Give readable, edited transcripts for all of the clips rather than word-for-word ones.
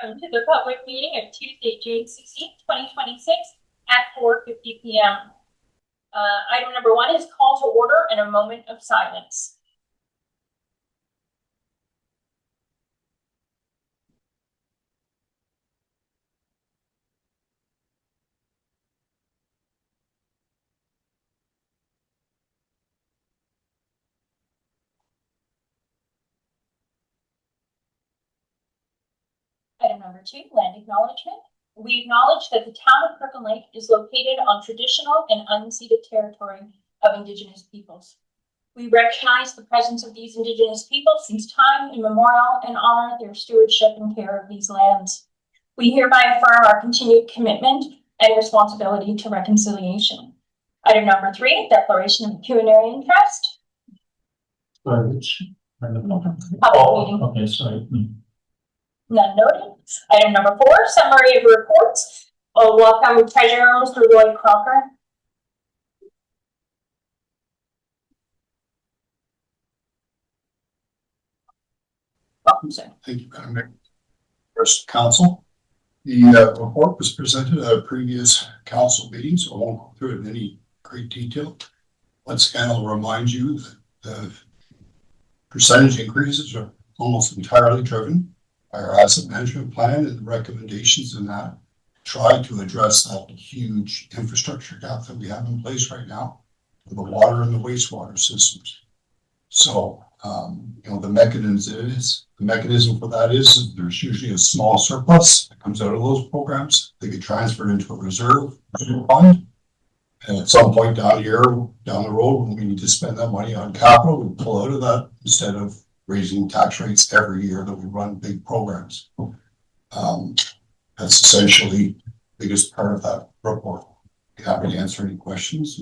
Welcome to the public meeting of Tuesday, June 16th, 2026 at 4:50 p.m. Item number 1 is call to order and a moment of silence. Item number 2, land acknowledgement. We acknowledge that the town of Kirkland Lake is located on traditional and unceded territory of Indigenous peoples. We recognize the presence of these Indigenous peoples since time immemorial and honor their stewardship and care of these lands. We hereby affirm our continued commitment and responsibility to reconciliation. Item number 3, declaration of pecuniary interest. Public meeting. Okay, sorry. None noted. Item number 4, summary of reports. Welcome Treasurer Mr. Lloyd Crocker. Welcome, sir. Thank you, Madam Mayor. First, Council. The report was presented at a previous council meeting, so I won't go through it in any great detail. Once again, I'll remind you that the percentage increases are almost entirely driven by our asset management plan and the recommendations in that try to address that huge infrastructure gap that we have in place right now for the water and the wastewater systems. So, the mechanism for that is there's usually a small surplus that comes out of those programs. They get transferred into a reserve fund. And at some point down the road, when we need to spend that money on capital, we pull out of that instead of raising tax rates every year that we run big programs. That's essentially the biggest part of that report. Happy to answer any questions.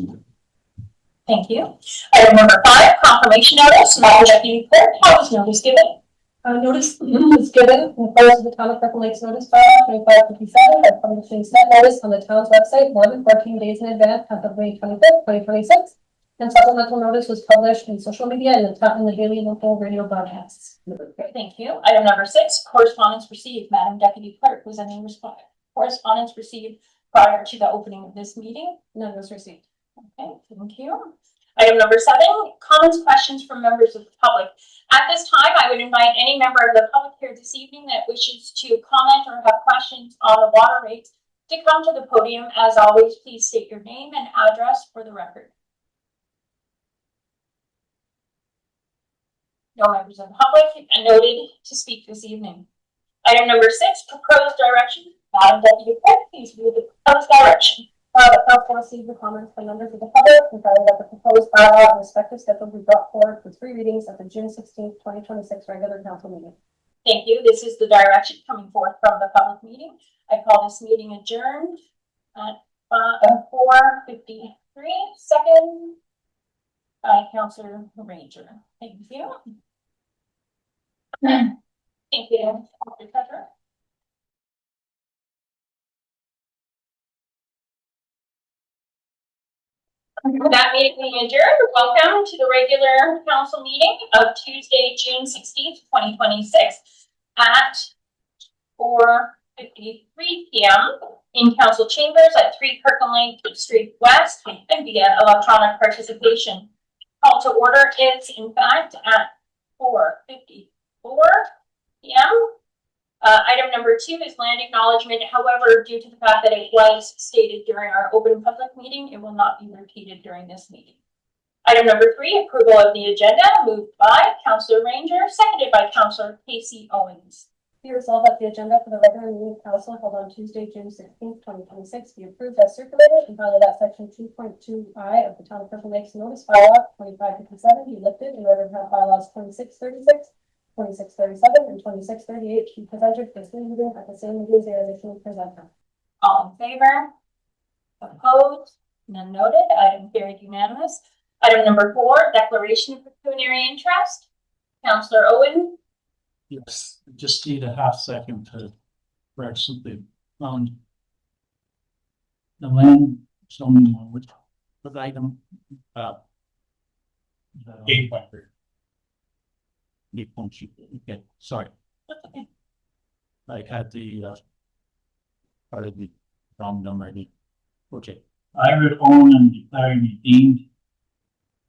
Thank you. Item number 5, confirmation notice. Madam Deputy Clerk, how was notice given? Notice was given in accordance with the Town of Kirkland Lake's notice file 2557 by publishing said notice on the town's website more than 14 days in advance as of May 25th, 2026. And supplemental notice was published in social media and the daily local radio broadcasts. Thank you. Item number 6, correspondence received. Madam Deputy Clerk, was any correspondence received prior to the opening of this meeting? None was received. Okay, thank you. Item number 7, comments, questions from members of the public. At this time, I would invite any member of the public here this evening that wishes to comment or have questions on the water rates to come to the podium. As always, please state your name and address for the record. No members of the public noted to speak this evening. Item number 6, proposed direction. Madam Deputy Clerk, please read the proposed direction. The council received the comments from members of the public regarding that the proposed bylaw and respective schedule will be brought forward for 3 readings at the June 16th, 2026 regular council meeting. Thank you. This is the direction coming forth from the public meeting. I call this meeting adjourned at 4:53. Second by Councillor Ranger. Thank you. Thank you, Dr. Treasurer. That meeting being adjourned, welcome to the regular council meeting of Tuesday, June 16th, 2026 at 4:53 p.m. in council chambers at 3 Kirkland Lake Street West and via electronic participation. Call to order is in fact at 4:54 p.m. Item number 2 is land acknowledgement. However, due to the fact that it was stated during our open public meeting, it will not be repeated during this meeting. Item number 3, approval of the agenda, moved by Councillor Ranger, seconded by Councillor Casey Owens. Be resolved that the agenda for the regular meeting of council held on Tuesday, June 16th, 2026 be approved as circulated and found that section 2.2I of the Town of Kirkland Lake's notice bylaw 2557 be lifted in order to have bylaws 2636, 2637 and 2638 be presented for 3 readings at the same meeting as they are initially presented. All in favor? Opposed? None noted. Item carried unanimous. Item number 4, declaration of pecuniary interest. Councillor Owen. Yes, just need a half second to correct something. The land zoning one, which item? 8.2. Okay, sorry. I had the, part of the wrong number. Okay, I would own and declaring a deemed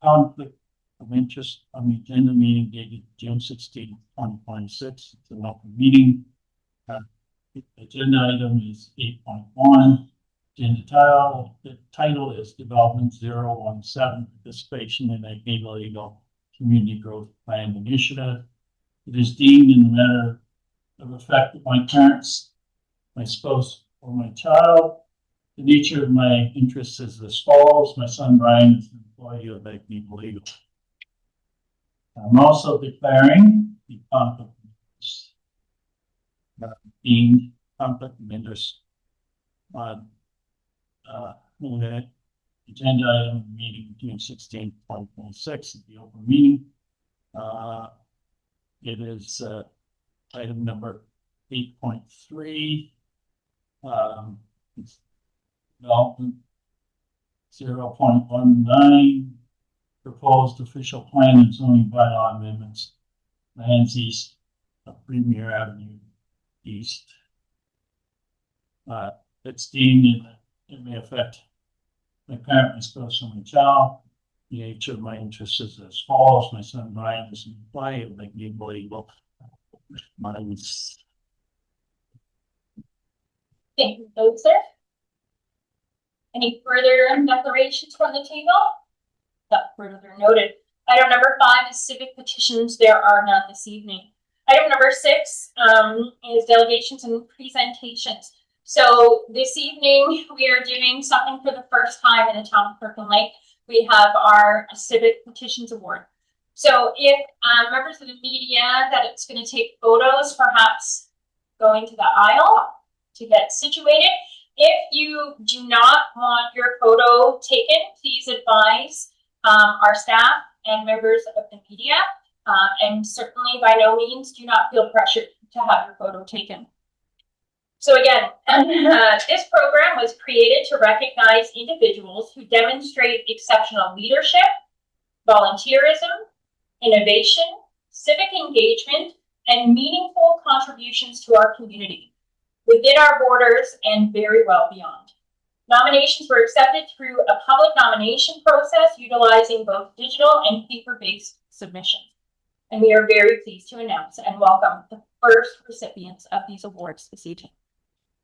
conflict of interest on the agenda meeting dated June 16, 2026. It's an open meeting. The agenda item is 8.1. Agenda title, the title is Development 017, Participation in a Legal Community Growth Plan Initiative. It is deemed in the matter of effect of my parents, my spouse, or my child. The nature of my interests is as follows. My son Brian is an employee of Magneto Legal. I'm also declaring the conflict of interest, deemed conflict of interest on agenda item meeting June 16, 2026, the open meeting. It is item number 8.3. It's development 0.19, proposed official plan and zoning bylaw amendments, lands east of Premier Avenue East. It's deemed it may affect my parent, my spouse, and my child. The nature of my interests is as follows. My son Brian is an employee of Magneto Legal. Mine's Thank you, both, sir. Any further declarations from the table? That further noted. Item number 5 is civic petitions. There are none this evening. Item number 6 is delegations and presentations. So this evening we are doing something for the first time in the town of Kirkland Lake. We have our civic petitions award. So if members of the media that it's going to take photos, perhaps going to the aisle to get situated. If you do not want your photo taken, please advise our staff and members of the media. And certainly by no means do not feel pressured to have your photo taken. So again, this program was created to recognize individuals who demonstrate exceptional leadership, volunteerism, innovation, civic engagement, and meaningful contributions to our community, within our borders and very well beyond. Nominations were accepted through a public nomination process utilizing both digital and paper-based submissions. And we are very pleased to announce and welcome the first recipients of these awards this evening.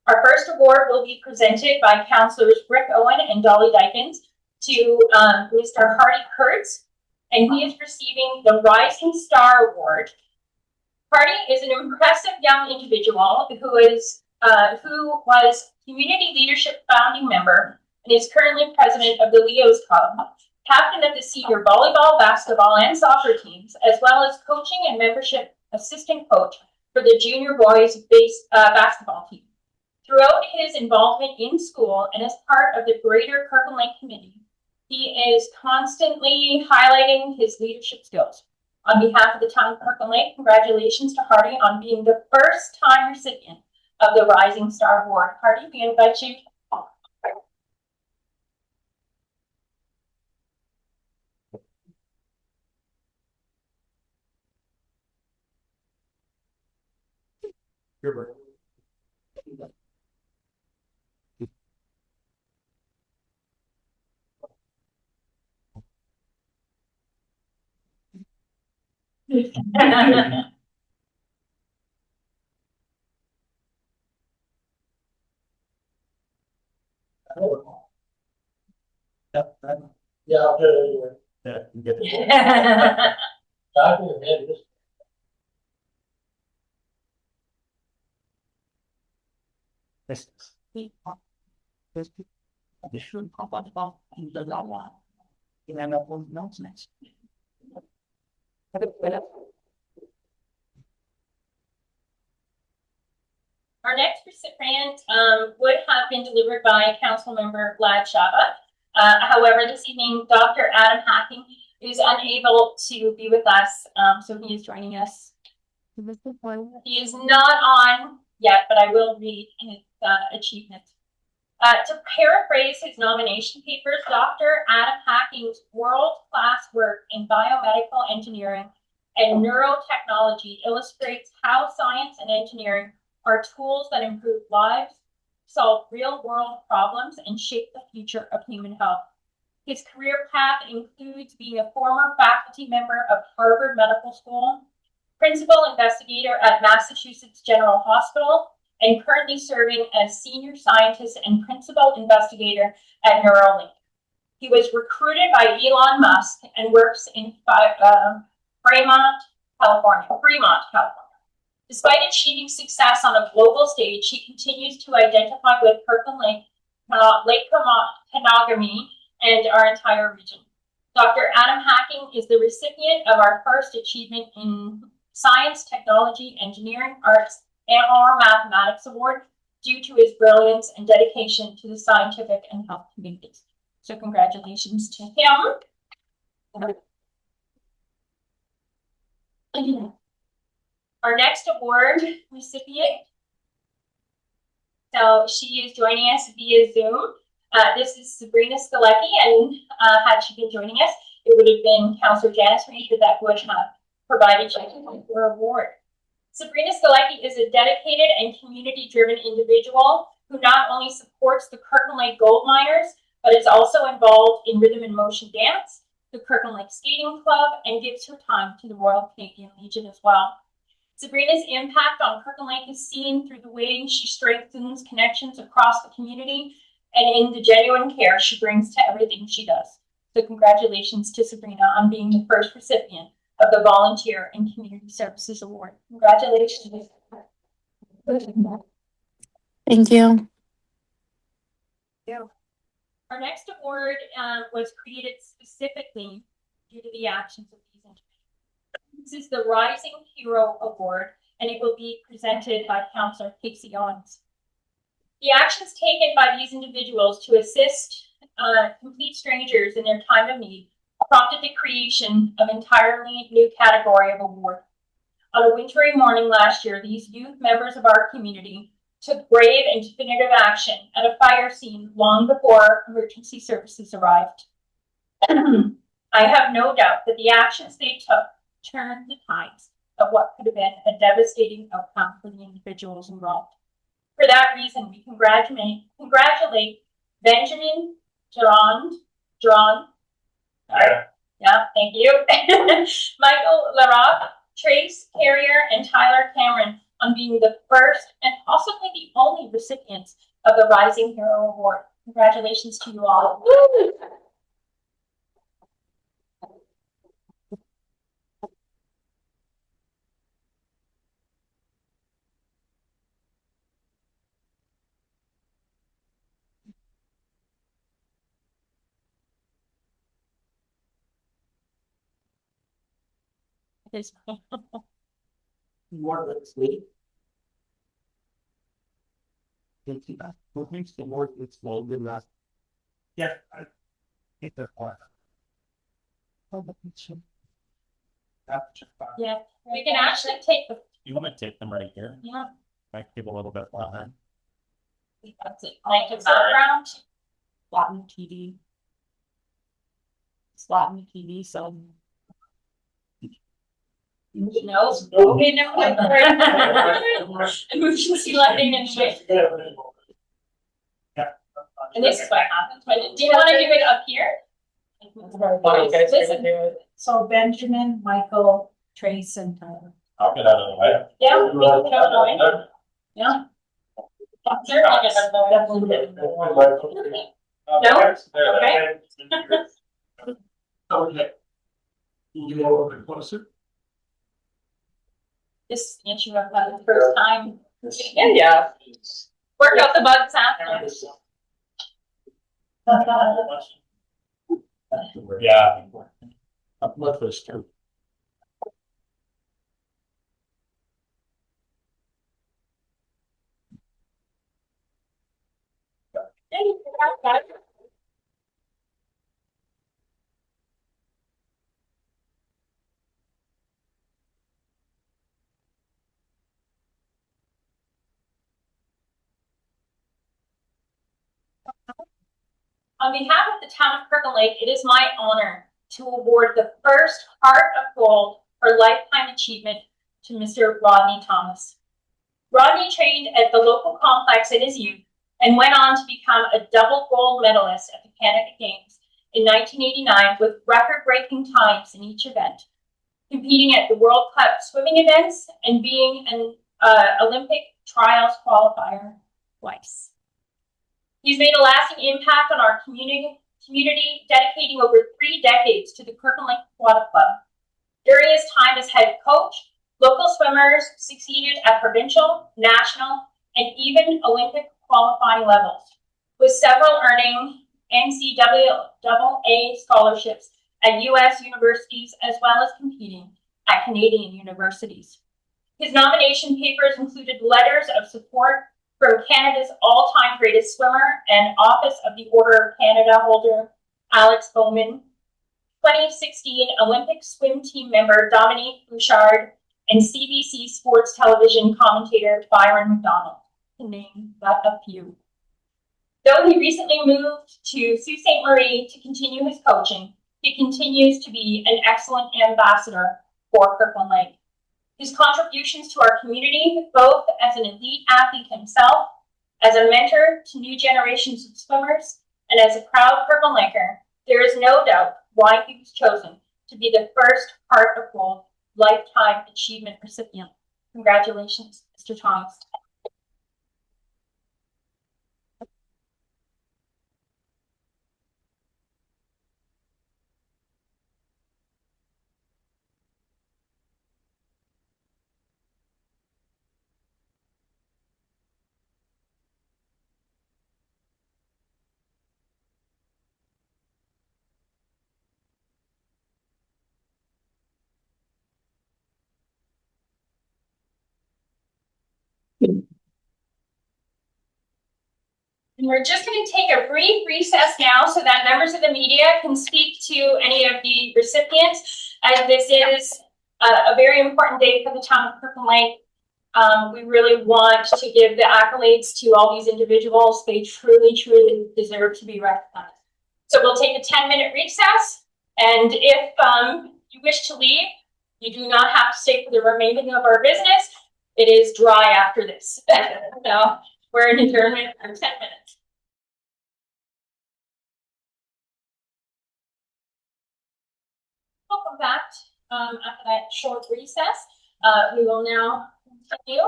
Our first award will be presented by Councillors Rick Owen and Dolly Dykins to Mr. Hardy Kurtz, and he is receiving the Rising Star Award. Hardy is an impressive young individual who was Community Leadership founding member and is currently president of the Leos Club, captain of the senior volleyball, basketball, and soccer teams, as well as coaching and membership assistant coach for the junior boys basketball team. Throughout his involvement in school and as part of the Greater Kirkland Lake Committee, he is constantly highlighting his leadership skills. On behalf of the town of Kirkland Lake, congratulations to Hardy on being the first time recipient of the Rising Star Award. Hardy, we invite you. Yeah, I'll do it anyway. Yeah, you get it. This should pop up in the law. In an announcement. Our next recipient would have been delivered by Council Member Vlad Shaba. However, this evening, Dr. Adam Hacking is unable to be with us, so he is joining us. He is not on yet, but I will read his achievements. To paraphrase his nomination papers, Dr. Adam Hacking's world-class work in biomedical engineering and neurotechnology illustrates how science and engineering are tools that improve lives, solve real-world problems, and shape the future of human health. His career path includes being a former faculty member of Harvard Medical School, principal investigator at Massachusetts General Hospital, and currently serving as senior scientist and principal investigator at Neuralink. He was recruited by Elon Musk and works in Fremont, California. Despite achieving success on a global stage, he continues to identify with Kirkland Lake, Lake Kenogami, and our entire region. Dr. Adam Hacking is the recipient of our first achievement in Science, Technology, Engineering, Arts, and/or Mathematics Award due to his brilliance and dedication to the scientific and health communities. So congratulations to him. Our next award recipient, so she is joining us via Zoom. This is Sabrina Skalecki, and had she been joining us, it would have been Councillor Janice Reid that would have provided you with her award. Sabrina Skalecki is a dedicated and community-driven individual who not only supports the Kirkland Lake gold miners, but is also involved in rhythm and motion dance, the Kirkland Lake Skating Club, and gives her time to the Royal Canadian Legion as well. Sabrina's impact on Kirkland Lake is seen through the way she strengthens connections across the community and in the genuine care she brings to everything she does. So congratulations to Sabrina on being the first recipient of the Volunteer and Community Services Award. Congratulations. Thank you. Our next award was created specifically due to the actions of these individuals. This is the Rising Hero Award, and it will be presented by Councillor Casey Owens. The actions taken by these individuals to assist complete strangers in their time of need prompted the creation of an entirely new category of award. On a wintry morning last year, these youth members of our community took brave and definitive action at a fire scene long before emergency services arrived. I have no doubt that the actions they took turned the tides of what could have been a devastating outcome for the individuals involved. For that reason, we congratulate Benjamin Durand. Yeah, thank you. Michael Larocque, Trace Carrier, and Tyler Cameron on being the first and possibly the only recipients of the Rising Hero Award. Congratulations to you all. More than sleep. What makes the more it's well than that? Yeah, I hate that part. Yeah, we can actually take the, You want to take them right here? yeah, Might give a little bit behind. that's it. Like the background. Flatten TV. Flatten the TV, so. No, okay, no, emergency lighting and shit. And this is what happens when, do you want to do it up here? Listen. So Benjamin, Michael, Trace, and Tyler. I'll get out of the way. Yeah, we can go away. Yeah. Certainly get out of the way. No? Okay. Okay. You get a little bit closer? This issue I've had the first time. Yeah. Work out the bugs after. Yeah. Up with this too. On behalf of the town of Kirkland Lake, it is my honor to award the first Heart of Gold for Lifetime Achievement to Mr. Rodney Thomas. Rodney trained at the local complex in his youth and went on to become a double gold medalist at the Canada Games in 1989 with record-breaking times in each event, competing at the World Cup swimming events and being an Olympic trials qualifier twice. He's made a lasting impact on our community, dedicating over 3 decades to the Kirkland Lake Aquatic Club. During his time as head coach, local swimmers succeeded at provincial, national, and even Olympic qualifying levels, with several earning NCAA scholarships at U.S. universities as well as competing at Canadian universities. His nomination papers included letters of support from Canada's all-time greatest swimmer and Office of the Order of Canada holder Alex Bowman, 2016 Olympic swim team member Dominique Bouchard, and CBC Sports Television commentator Byron McDonald, to name but a few. Though he recently moved to Sault Ste. Marie to continue his coaching, he continues to be an excellent ambassador for Kirkland Lake. His contributions to our community, both as an elite athlete himself, as a mentor to new generations of swimmers, and as a proud Kirkland Laker, there is no doubt why he was chosen to be the first Heart of Gold Lifetime Achievement recipient. Congratulations, Mr. Thomas. And we're just going to take a brief recess now so that members of the media can speak to any of the recipients, as this is a very important day for the town of Kirkland Lake. We really want to give the accolades to all these individuals. They truly, truly deserve to be recognized. So we'll take a 10-minute recess, and if you wish to leave, you do not have to stay for the remaining of our business. It is dry after this. So we're in adjournment for 10 minutes. Welcome back after that short recess. We will now continue.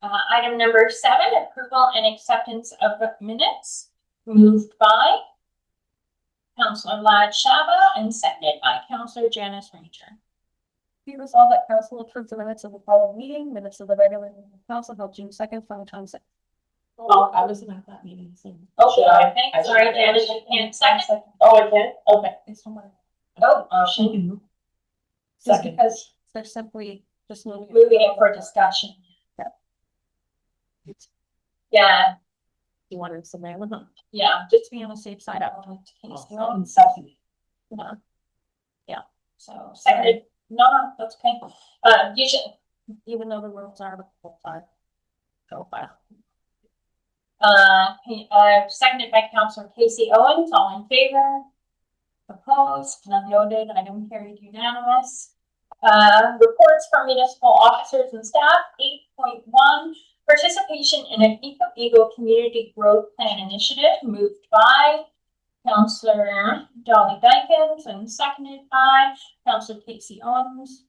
Item number 7, approval and acceptance of minutes, moved by Councillor Lad Shaba and seconded by Councillor Janice Ranger. Be resolved that council approves the minutes of the following meeting, minutes of the regular meeting of council held June 2nd, 2026. Oh, I wasn't at that meeting, so. Oh, Should I? okay, sorry, Janice, you can't second. Oh, I can? Okay. It's somewhere. Oh, She can move. Just Second. because they're simply just moving. moving it for discussion. Yeah, You wanted some there, huh? yeah, Just to be on the safe side, I want to case. Oh, second. so seconded, no, that's okay. Usually, Even though the rules are both sides. Go file. seconded by Councillor Casey Owens, all in favor? Opposed, none noted, item carried unanimous. Reports from municipal officers and staff, 8.1, participation in an Eco Community Growth Plan Initiative, moved by Councillor Dolly Dykens and seconded by Councillor Casey Owens.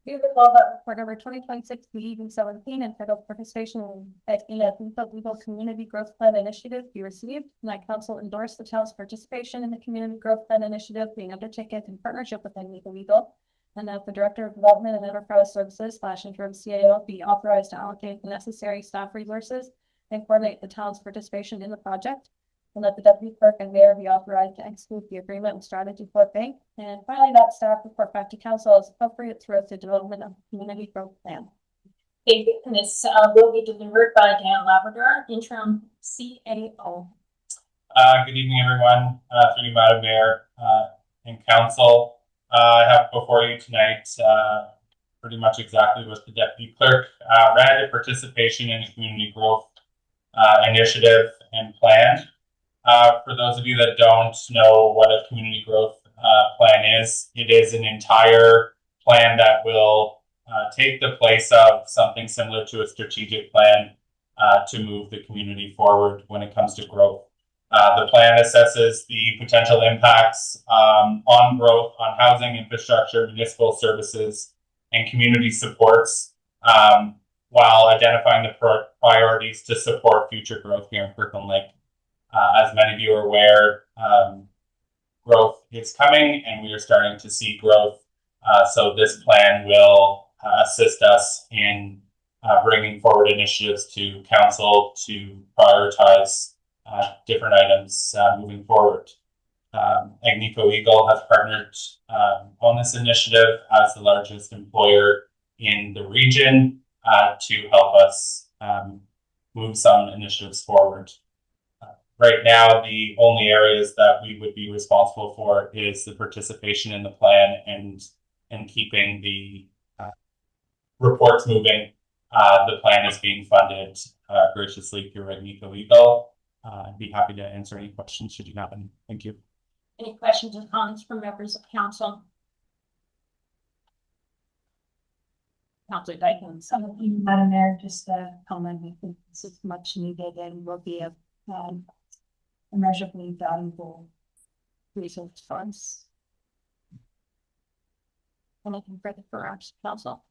Be resolved that report number 2026-17 entitled participation in a legal community growth plan initiative be received, and that council endorse the town's participation in the community growth plan initiative being undertaken in partnership with Legal, and that the director of development and enterprise services / interim CAO be authorized to allocate the necessary staff resources and coordinate the town's participation in the project, and that the deputy clerk and mayor be authorized to execute the agreement with Strategy Fort Bank. And finally, that staff report back to council as appropriate throughout the development of the community growth plan. Okay, and this will be delivered by Dan Labrador, interim CAO. Good evening, everyone. Through you, Madam Mayor, and Council. I have before you tonight pretty much exactly what the Deputy Clerk read: a participation in a community growth initiative and plan. For those of you that don't know what a community growth plan is, it is an entire plan that will take the place of something similar to a strategic plan to move the community forward when it comes to growth. The plan assesses the potential impacts on growth, on housing, infrastructure, municipal services, and community supports, while identifying the priorities to support future growth here in Kirkland Lake. As many of you are aware, growth is coming and we are starting to see growth. So this plan will assist us in bringing forward initiatives to council to prioritize different items moving forward. Agnico Eagle has partnered on this initiative as the largest employer in the region to help us move some initiatives forward. Right now, the only areas that we would be responsible for is the participation in the plan and keeping the reports moving. The plan is being funded graciously through Agnico Eagle. I'd be happy to answer any questions should you have any. Thank you. Any questions or comments from members of council? Councilor Dykens. Madam Mayor, just a comment. I think this is much needed and will be a immeasurably valuable resource for us. Anything further for our council?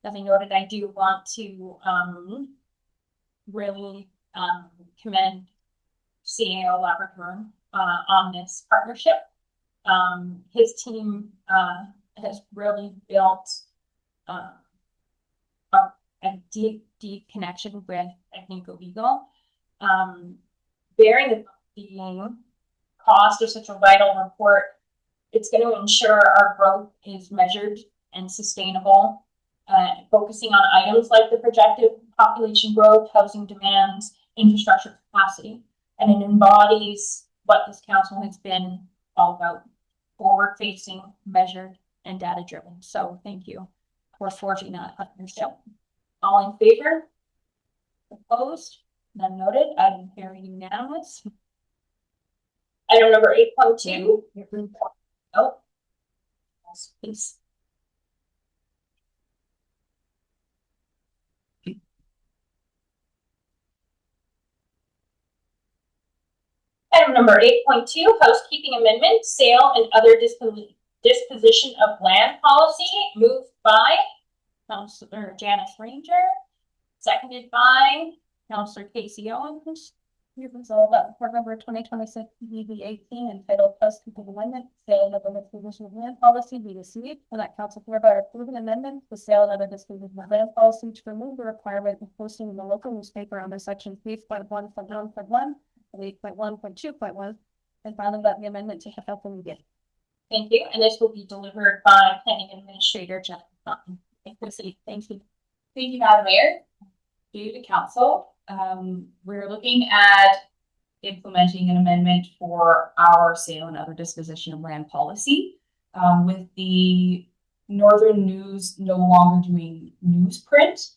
Nothing noted. I do want to really commend CAO Labrador on this partnership. His team has really built a deep connection with Agnico Eagle. Bearing the cost of such a vital report, it's going to ensure our growth is measured and sustainable, focusing on items like the projected population growth, housing demands, infrastructure capacity, and it embodies what this council has been all about: forward-facing, measured, and data-driven. So thank you for forging that partnership. All in favor? Opposed? None noted. Item carried unanimous. Item number 8.2. Oh, yes, please. Item number 8.2, housekeeping amendment, sale and other disposition of land policy, moved by Councillor Janice Ranger, seconded by Councillor Casey Owens. Be resolved that Board Number 2026 BB 18 entitled Housekeeping Amendment, Sale and Other Disposition of Land Policy be received, and that council hereby approve an amendment to sale and other disposition of land policy to remove the requirement of posting in the local newspaper under section 3.1.1.1 of 8.1.2.1, and finally that the amendment to help immediate. Thank you, and this will be delivered by Planning Administrator Jeff Button. Thank you. Thank you, Madam Mayor. Due to council, we're looking at implementing an amendment for our sale and other disposition of land policy. With the Northern News no longer doing newsprint,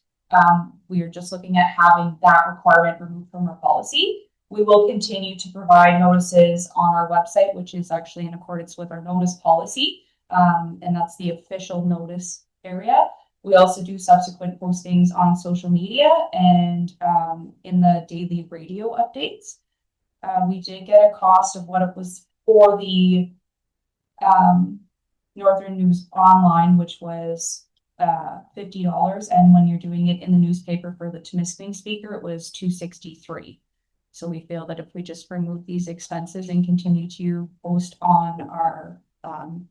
we are just looking at having that requirement removed from our policy. We will continue to provide notices on our website, which is actually in accordance with our notice policy, and that's the official notice area. We also do subsequent postings on social media and in the daily radio updates. We did get a cost of what it was for the Northern News Online, which was $50, and when you're doing it in the newspaper for the Temiskaming Speaker, it was $263. So we feel that if we just remove these expenses and continue to post on our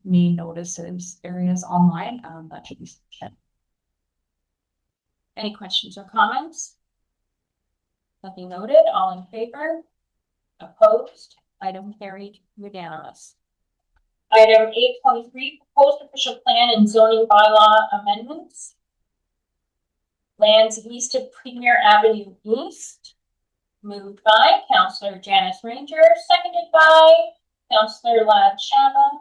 main notices areas online, that should be sufficient. Any questions or comments? Nothing noted. All in favor? Opposed? Item carried unanimous. Item 8.3, proposed official plan and zoning bylaw amendments. Lands east of Premier Avenue East, moved by Councillor Janice Ranger, seconded by Councillor Ladd Shama.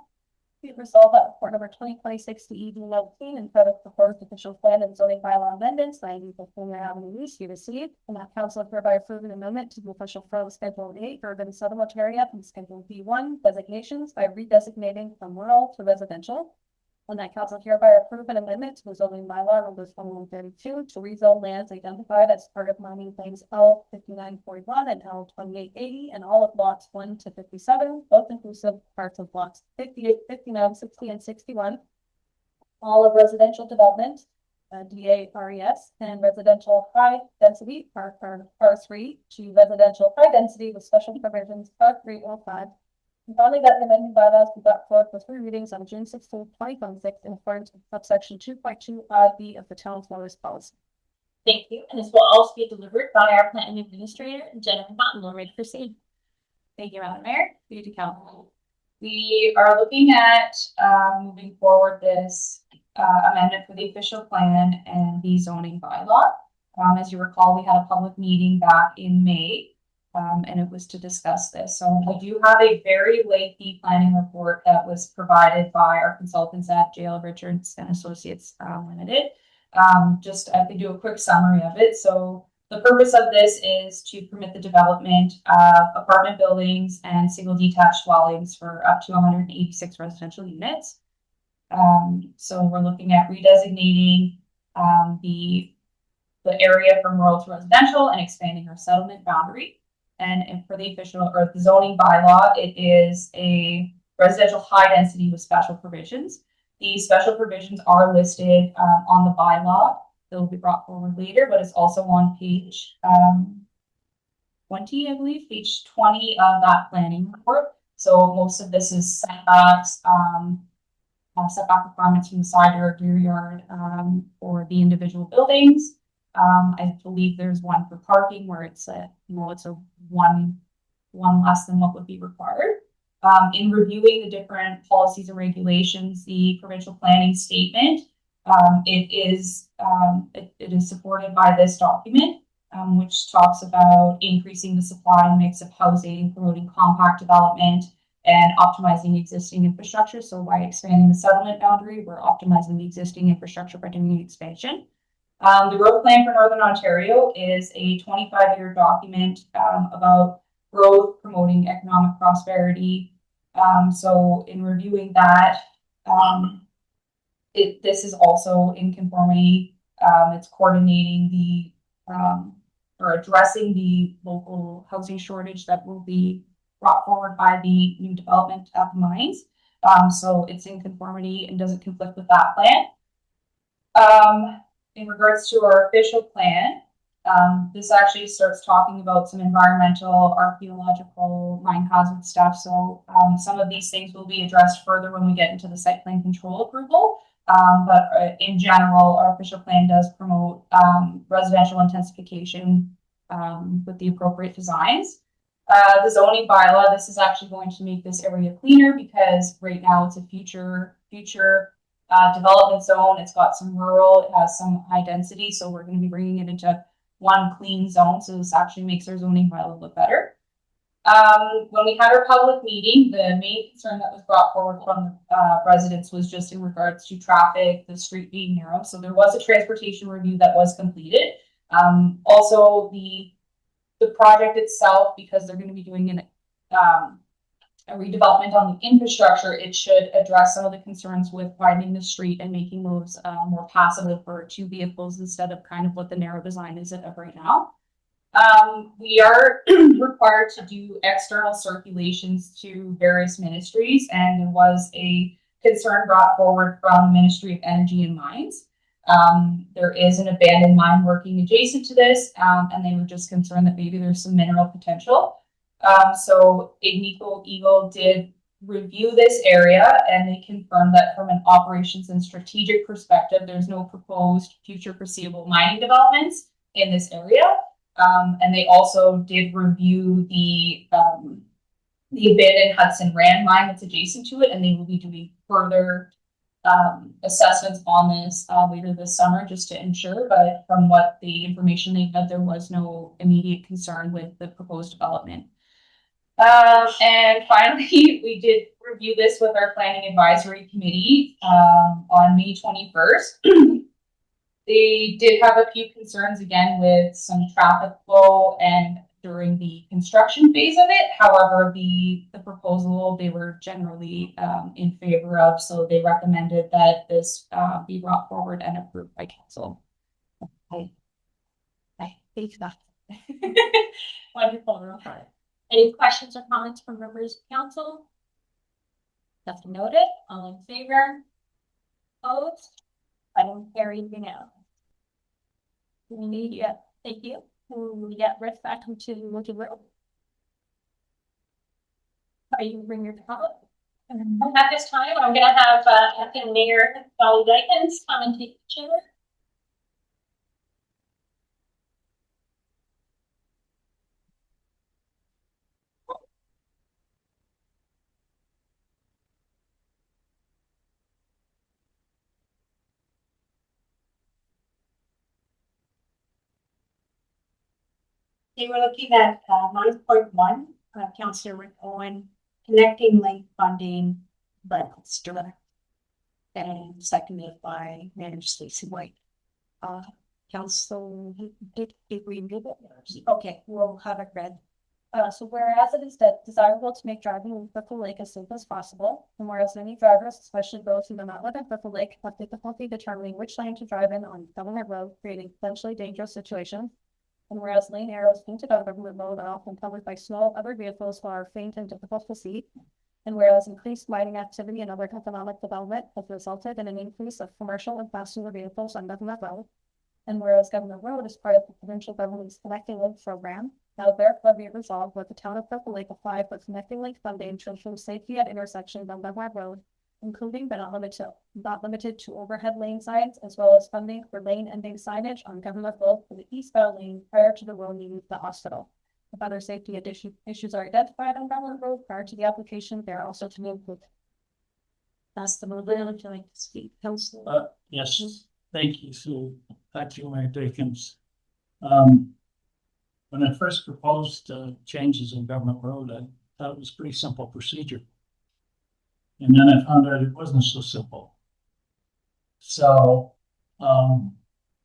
Be it resolved that report number 2026-19 and further proposed official plan and zoning bylaw amendments, 90 California Avenue East, be received, and that council hereby approve an amendment to the official flow Schedule A urban settlement area from Schedule B1 designations by redesignating from rural to residential. And that council hereby approve an amendment to the zoning bylaw number 2132 to rezone lands identified as part of mining claims L 5941 and L 2880 and all of lots 1 to 57, both inclusive parts of lots 58, 59, 60, and 61. All of residential development, DARES, and residential high density, R3, to residential high density with special provisions, R3 or 5. And finally, that the amended bylaws be brought forward for 3 readings on June 16, 2026 in accordance with subsection 2.2(b) of the town's notice policy. Thank you, and this will also be delivered by our planning administrator, Jennifer Cotton. We're ready to proceed. Thank you, Madam Mayor. Through to council. We are looking at moving forward this amendment for the official plan and the zoning bylaw. As you recall, we had a public meeting back in May. And it was to discuss this. So we do have a very lengthy planning report that was provided by our consultants at JL Richards and Associates Limited. Just I can do a quick summary of it. So the purpose of this is to permit the development of apartment buildings and single detached dwellings for up to 186 residential units. So we're looking at redesignating the area from rural to residential and expanding our settlement boundary. And for the official or the zoning bylaw, it is a residential high density with special provisions. The special provisions are listed on the bylaw. They'll be brought forward later, but it's also on page 20, I believe, page 20 of that planning report. So most of this is setbacks, setback requirements from the side yard, rear yard, for the individual buildings. I believe there's one for parking where it's a one less than what would be required. In reviewing the different policies and regulations, the provincial planning statement, it is supported by this document, which talks about increasing the supply and mix of housing, promoting compact development, and optimizing existing infrastructure. So by expanding the settlement boundary, we're optimizing the existing infrastructure by doing the expansion. The growth plan for Northern Ontario is a 25-year document about growth, promoting economic prosperity. So in reviewing that, this is also in conformity. It's coordinating the or addressing the local housing shortage that will be brought forward by the new development at the mines. So it's in conformity and doesn't conflict with that plan. In regards to our official plan, this actually starts talking about some environmental, archaeological, mine hazard stuff. So some of these things will be addressed further when we get into the site plan control approval. But in general, our official plan does promote residential intensification with the appropriate designs. The zoning bylaw, this is actually going to make this area cleaner because right now it's a future development zone. It's got some rural, it has some high density, so we're going to be bringing it into one clean zone. So this actually makes our zoning bylaw look better. When we had our public meeting, the main concern that was brought forward from residents was just in regards to traffic, the street being narrow. So there was a transportation review that was completed. Also the project itself, because they're going to be doing a redevelopment on the infrastructure, it should address some of the concerns with widening the street and making those more passable for 2 vehicles instead of kind of what the narrow design is of right now. We are required to do external circulations to various ministries, and there was a concern brought forward from the Ministry of Energy and Mines. There is an abandoned mine working adjacent to this, and they were just concerned that maybe there's some mineral potential. So Agnico Eagle did review this area, and they confirmed that from an operations and strategic perspective, there's no proposed future foreseeable mining developments in this area. And they also did review the abandoned Hudson Rand mine that's adjacent to it, and they will be doing further assessments on this later this summer just to ensure. But from what the information they had, there was no immediate concern with the proposed development. And finally, we did review this with our planning advisory committee, on May 21st. They did have a few concerns again with some traffic flow and during the construction phase of it. However, the proposal they were generally in favor of, so they recommended that this be brought forward and approved by council. I think that. Wonderful. Okay. Any questions or comments from members of council? Nothing noted. All in favor? Opposed? Item carried unanimously. We need, yeah, thank you. We get Rick back into the room. Are you bring your comment? At this time, I'm gonna have acting Mayor Dolly Dykens come and take the chair. They were looking at 9.1, Councillor Rick Owen, connecting link funding, but it's direct. And seconded by Manager Stacey White. Council, did we move it? Okay, we'll have it read. So whereas it is desirable to make driving in Whipple Lake as safe as possible, and whereas many drivers, especially those who do not live in Whipple Lake, have difficulty determining which lane to drive in on Government Road, creating potentially dangerous situations. And whereas lane arrows painted on Government Road are often covered by snow, other vehicles who are faint and difficult to see. And whereas increased mining activity and other economic development has resulted in an increase of commercial and passenger vehicles on Government Road. And whereas Government Road is part of the provincial government's Connecting Link program, now therefore be it resolved that the town of Whipple Lake apply for Connecting Link funding to improve safety at intersections on Government Road, including but not limited to overhead lane signs, as well as funding for lane ending signage on Government Road for the eastbound lane prior to the road leaving the hospital. If other safety issues are identified on Government Road prior to the application, they are also to be included. That's the move. Would you like to speak, Councillor? Yes, thank you, Sue. Thank you, Mayor Dickens. When I first proposed changes in Government Road, I thought it was a pretty simple procedure. And then I found out it wasn't so simple. So,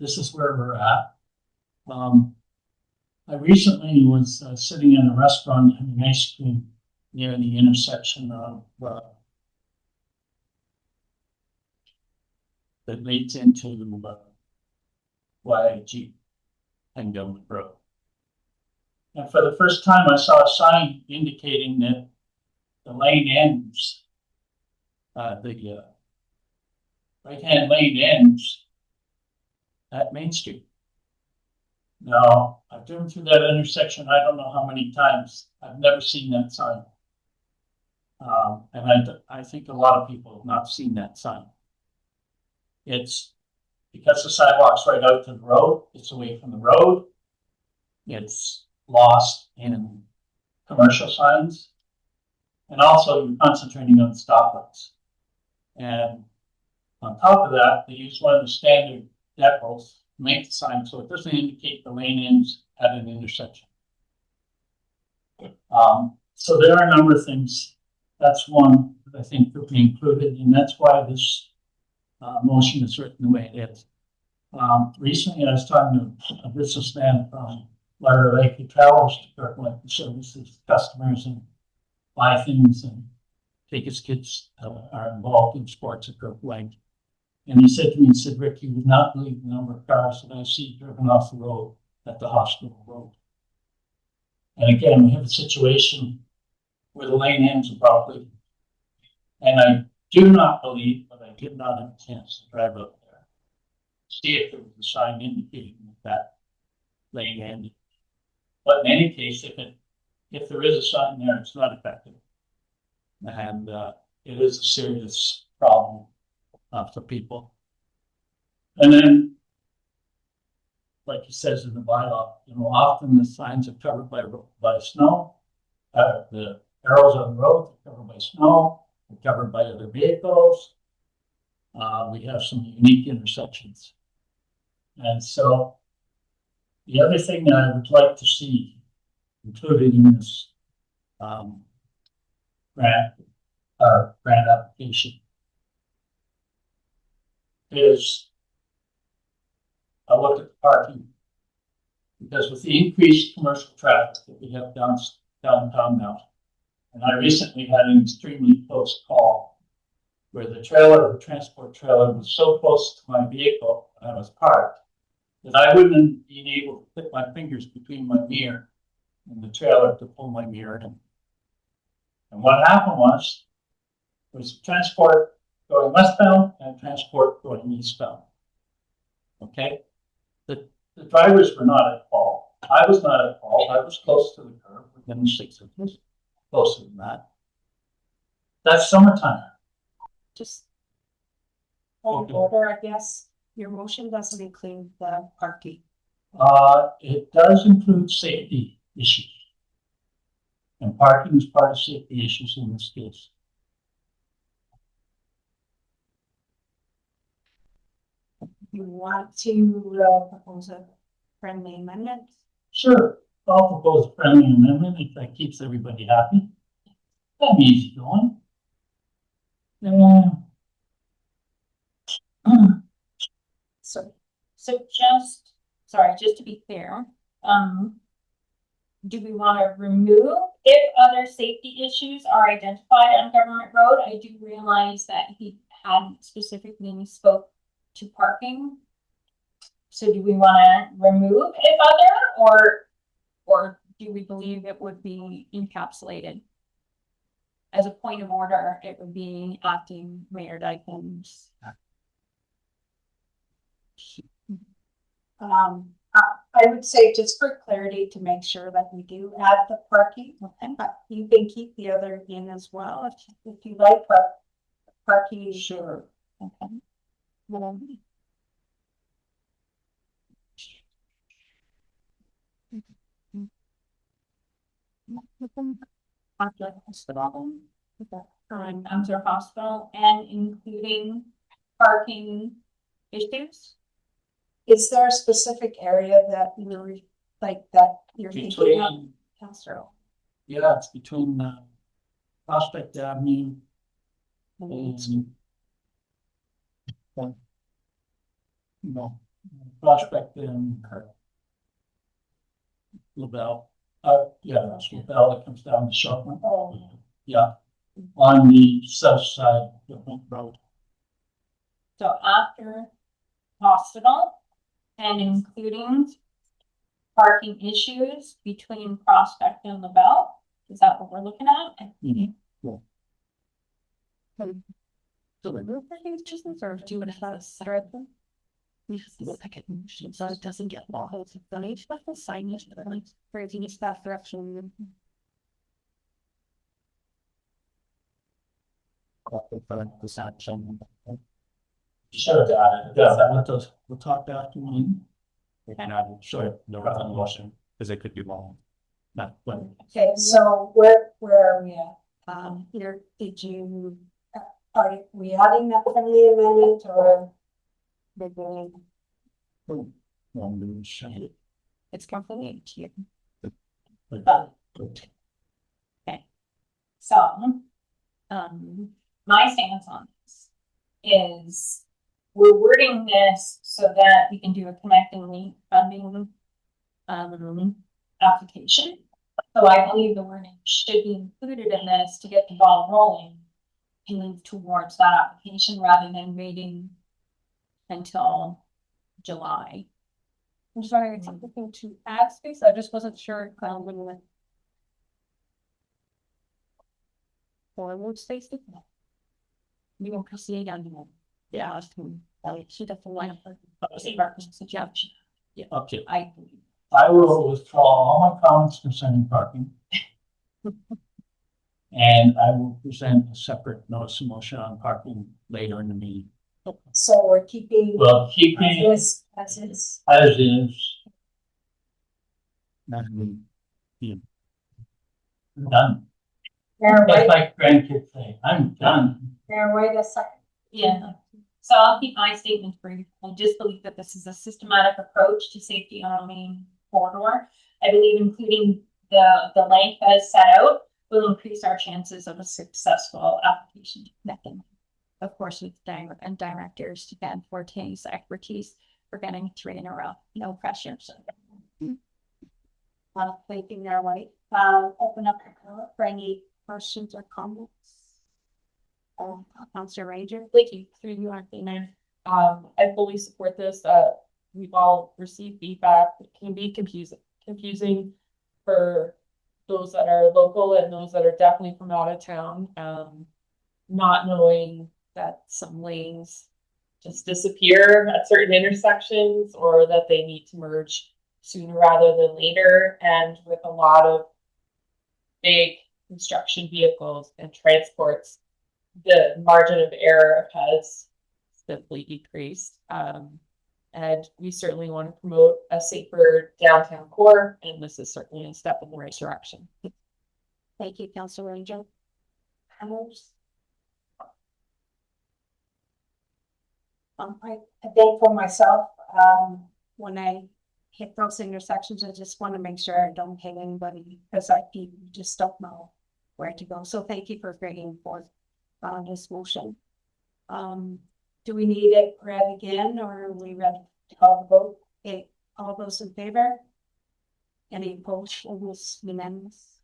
this is where we're at. I recently was sitting in a restaurant having ice cream near the intersection of that leads into YIG and Government Road. And for the first time, I saw a sign indicating that the lane ends, the right-hand lane ends at Main Street. Now, I've driven through that intersection, I don't know how many times. I've never seen that sign. And I think a lot of people have not seen that sign. It's because the sidewalk's right out to the road, it's away from the road. It's lost in commercial signs. And also you're concentrating on stoplights. And on top of that, they use one of the standard decals to make the sign so it doesn't indicate the lane ends at an intersection. So there are a number of things. That's one that I think could be included, and that's why this motion is written the way it is. Recently, I was talking to a businessman from Larder Lake who travels to Kirkland and services customers and buy things and take his kids are involved in sports at Kirkland. And he said to me, he said, Rick, you would not believe the number of cars that I see driven off the road at the hospital road. And again, we have a situation where the lane ends abruptly. And I do not believe, but I did not have a chance to drive up there, see if there was a sign indicating that lane ended. But in any case, if there is a sign there, it's not effective. And it is a serious problem for people. And then, like he says in the bylaw, often the signs are covered by snow. The arrows on the road are covered by snow. They're covered by other vehicles. We have some unique intersections. And so the other thing that I would like to see included in this grant our grant application is I looked at the parking. Because with the increased commercial traffic that we have downtown now, and I recently had an extremely close call where the transport trailer was so close to my vehicle when I was parked that I wouldn't have been able to put my fingers between my mirror and the trailer to pull my mirror in. And what happened was transport going westbound and transport going eastbound. Okay? The drivers were not at fault. I was not at fault. I was close to the curb, within 6 inches, closer than that. That's summertime. Just point of order, I guess. Your motion doesn't include the parking. It does include safety issues. And parking is part of safety issues in this case. You want to propose a friendly amendment? Sure, I'll propose a friendly amendment if that keeps everybody happy. That'd be easy going. So just to be clear, do we want to remove if other safety issues are identified on government road? I do realize that he hadn't specifically spoke to parking. So do we want to remove if other, or do we believe it would be encapsulated? As a point of order, it would be acting Mayor Dykens. I would say just for clarity to make sure that we do have the parking, but you can keep the other in as well if you like, but parking. Sure. Okay. After hospital and including parking issues. Is there a specific area that you're like that you're thinking of, Between, Councillor? yeah, it's between Prospect Avenue and Prospect and LaBelle. Yeah, that's LaBelle that comes down the Sharpman. Oh. Yeah, on the south side of the road. So after hospital and including parking issues between Prospect and LaBelle, is that what we're looking at? So the just observe do it as a separate thing. We just look at it so it doesn't get lost. The each stuff is signage for each staff direction. Sure, got it. Yeah, we'll talk after me. And I'm sure the motion, because it could be long. Not when. Okay, so where are we at? Here, did you, are we adding that friendly amendment or? it's completely here. Okay. So, my stance on this is we're wording this so that we can do a connecting link funding application. So I believe the wording should be included in this to get the ball rolling and move towards that application rather than waiting until July. I'm sorry, it's looking to add space. I just wasn't sure. When we went. Forward space. You won't see it on the yeah, she doesn't line up. Yeah, okay. I I will withdraw all my comments concerning parking. And I will present a separate notice of motion on parking later in the meeting. So we're keeping. Well, keeping it This as is. as is. Not done. Mayor, That's wait, like grandkids say, I'm done. Mayor, wait a second. Yeah, so I'll keep my statement brief. I just believe that this is a systematic approach to safety on a main corridor. I believe including the length as set out will increase our chances of a successful application method. Of course, with directors and Forte's expertise, we're getting 3 in a row, no pressure. So, thinking their way. Open up the floor for any questions or comments. Councilor Ranger, Thank you. Through you, Arthur. I fully support this. We've all received feedback. It can be confusing for those that are local and those that are definitely from out of town. Not knowing that some lanes just disappear at certain intersections or that they need to merge sooner rather than later. And with a lot of big construction vehicles and transports, the margin of error has simply decreased. And we certainly want to promote a safer downtown core, and this is certainly a step in the right direction. thank you, Councilor Ranger. I think for myself, when I hit those intersections, I just want to make sure I don't hit anybody because you just don't know where to go. So thank you for bringing forth this motion. Do we need it read again or are we ready to call the vote? Okay, all those in favor? Any opposed? It was unanimous.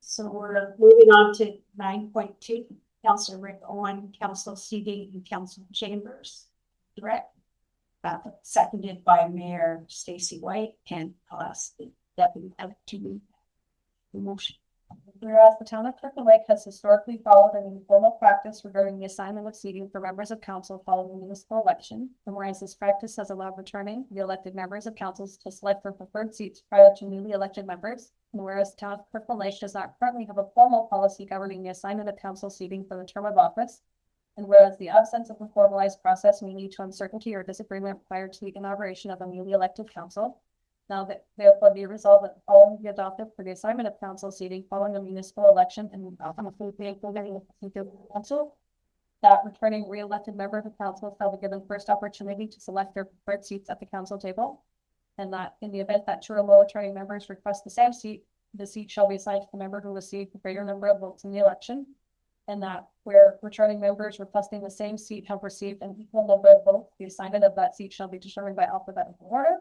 So we're moving on to 9.2. Councilor Rick Owen, Council Seating and Council Chambers. Direct. Seconded by Mayor Stacy White and I'll ask the deputy to move the motion. Whereas the town of Kirkland Lake has historically followed an informal practice regarding the assignment of seating for members of council following the municipal election, and whereas this practice has allowed returning the elected members of councils to select for preferred seats prior to newly elected members, and whereas the town of Kirkland Lake does not currently have a formal policy governing the assignment of council seating for the term of office, and whereas the absence of a formalized process may lead to uncertainty or disagreement prior to the inauguration of a newly elected council. Now that therefore be resolved that the following be adopted for the assignment of council seating following a municipal election and council. That returning re-elected member of the council shall be given first opportunity to select their preferred seats at the council table. And that in the event that two or more returning members request the same seat, the seat shall be assigned to the member who received the greater number of votes in the election. And that where returning members requesting the same seat have received an equal number of votes, the assignment of that seat shall be determined by alphabetical order.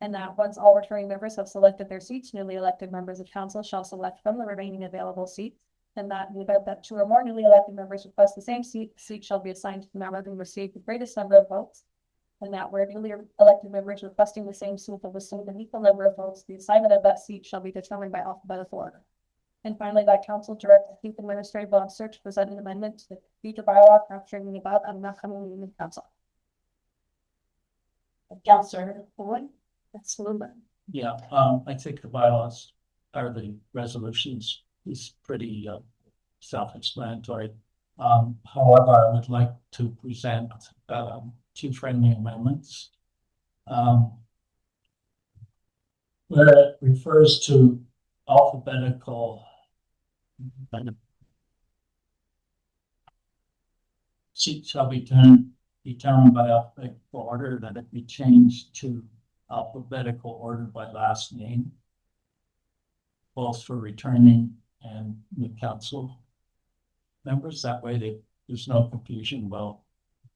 And that once all returning members have selected their seats, newly elected members of council shall select from the remaining available seats. And that in the event that two or more newly elected members request the same seat, the seat shall be assigned to the member who received the greatest number of votes. And that where newly elected members requesting the same seat have received an equal number of votes, the assignment of that seat shall be determined by alphabetical order. And finally, that council directs the chief administrative officer to present an amendment to the future bylaw capturing the above and not coming in the council. Councilor Owen. That's a little bit. Yeah, I think the bylaws or the resolutions is pretty self-explanatory. However, I would like to present two friendly amendments. Where it refers to alphabetical seats shall be determined by alphabetical order, that it be changed to alphabetical order by last name, both for returning and new council members. That way there's no confusion. Well,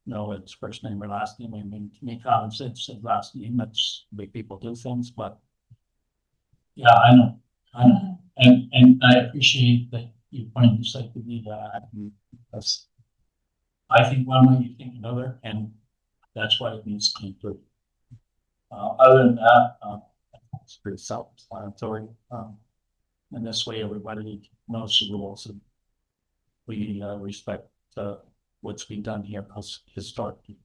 no, it's first name or last name. I mean, to me, common sense says last name. That's the way people do things, but yeah, I know. And I appreciate that you pointed yourself to me that because I think one way, you think another, and that's why it needs to be improved. Other than that, it's pretty self-explanatory. And this way everybody knows the rules and we respect what's been done here historically.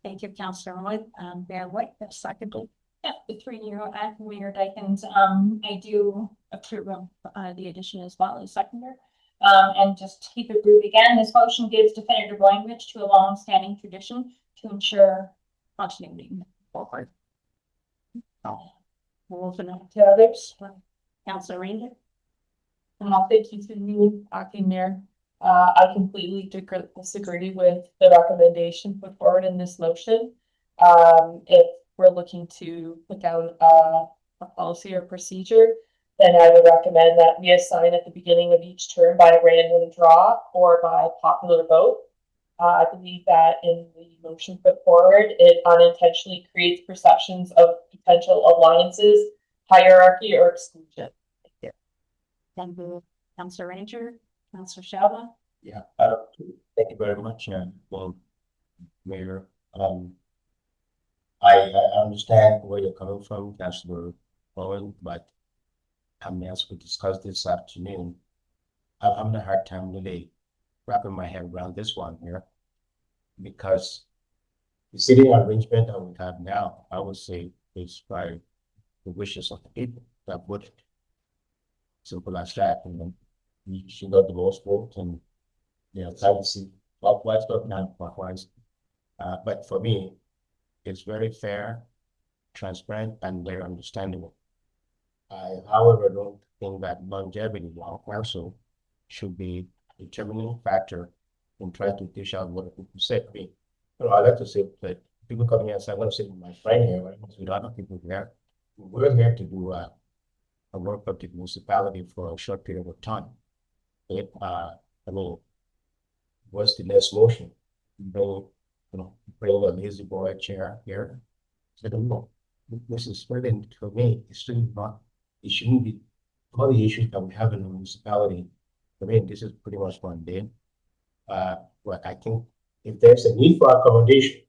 Thank you, Councilor Wood. Mayor White, that's seconded. Yeah, between you and Mayor Dykens, I do approve of the addition as well as seconder. And just to keep it brief again, this motion gives definitive language to a long-standing tradition to ensure continuity. We'll open up to others. Councilor Ranger. Thank you to you, acting mayor. I completely disagree with the recommendation put forward in this motion. If we're looking to put out a policy or procedure, then I would recommend that we assign at the beginning of each term by random draw or by popular vote. I believe that in the motion put forward, it unintentionally creates perceptions of potential alliances, hierarchy, or exclusion. Thank you, Councillor Ranger, Councillor Shalva. Yeah, thank you very much, well, Mayor. I understand where you're coming from, Councillor Owen, but as we discussed this afternoon, I'm having a hard time really wrapping my head around this one here. Because the seating arrangement that we have now, I would say, is by the wishes of the people that voted. Simple as that, and then she got the most votes, and try to see clockwise, but not clockwise. But for me, it's very fair, transparent, and very understandable. I, however, don't think that longevity also should be a determining factor in trying to dish out what people say to me. I like to say that people come here and say, I want to sit with my friend here, right? With other people here. We're here to do a work of the municipality for a short period of time. What's the next motion? Bring a lazy boy chair here. I don't know. This is really, for me, it shouldn't be all the issues that we have in the municipality. I mean, this is pretty much one day. But I think if there's a need for accommodation,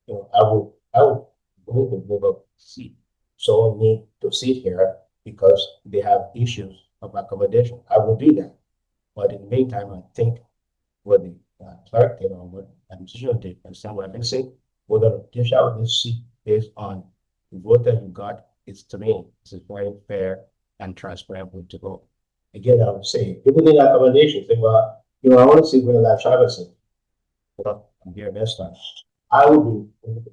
I will move up seat. Someone need to sit here because they have issues of accommodation. I will do that. But in the meantime, I think what the clerk, what administration did, and someone can say, we're gonna dish out this seat based on the vote that you got. It's, to me, this is very fair and transparent way to go. Again, I would say, people need accommodation, say, well, I want to see where that Chavez is. Well, I'm here next time. I would be,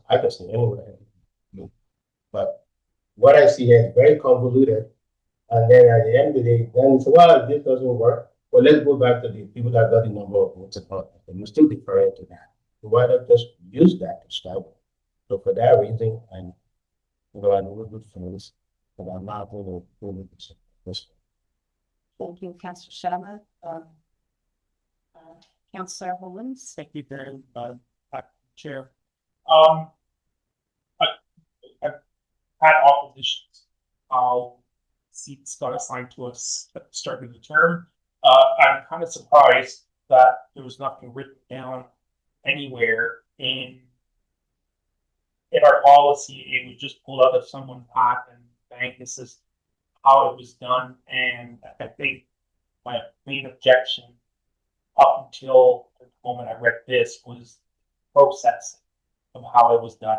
I can say anywhere. But what I see here is very convoluted. And then at the end of the day, then it's, well, this doesn't work. Well, let's go back to the people that got the number of votes about. And we're still deferring to that. So why not just use that to start with? So for that reason, I know we're good for this, but I'm not going to do this. Thank you, Councillor Shalva. Councillor Holmes. Thank you very much, Chair. I've had oppositions. Seats got assigned to us at the start of the term. I'm kind of surprised that there was nothing written down anywhere in our policy. It was just pulled out of someone's hat and bang, this is how it was done. And I think my main objection up until the moment I read this was process of how it was done.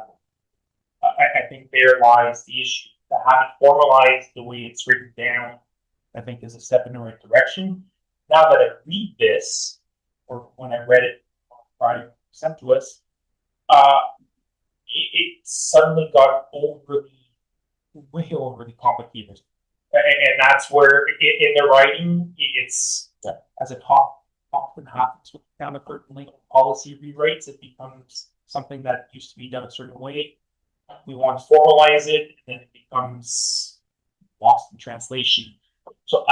I think there lies the issue. To have it formalized the way it's written down, I think is a step in the right direction. Now that I read this, or when I read it on Friday sent to us, it suddenly got way overly complicated. And that's where in the writing, it's, as it often happens with counterpertinent policy rewrites, it becomes something that used to be done a certain way. We want to formalize it, and then it becomes lost in translation. So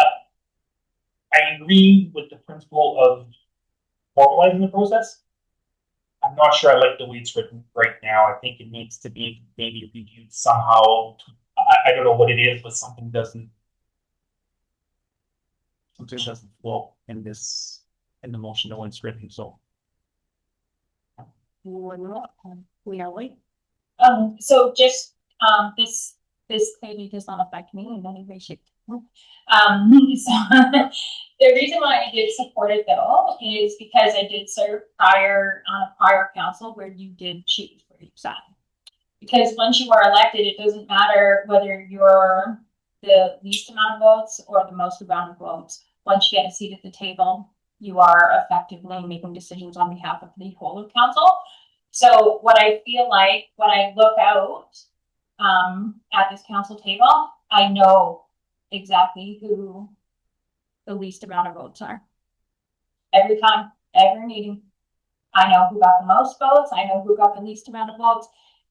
I agree with the principle of formalizing the process. I'm not sure I like the way it's written right now. I think it needs to be maybe reviewed somehow. I don't know what it is, but something doesn't flow in the motion that it's written. So We are waiting. So just, this Clearly does not affect me in any way, shape. so the reason why I did support it though is because I did serve prior council where you did choose where you sat. Because once you are elected, it doesn't matter whether you're the least amount of votes or the most amount of votes. Once you get a seat at the table, you are effectively making decisions on behalf of the whole of council. So what I feel like when I look out at this council table, I know exactly who The least amount of votes are. every time, every meeting. I know who got the most votes. I know who got the least amount of votes.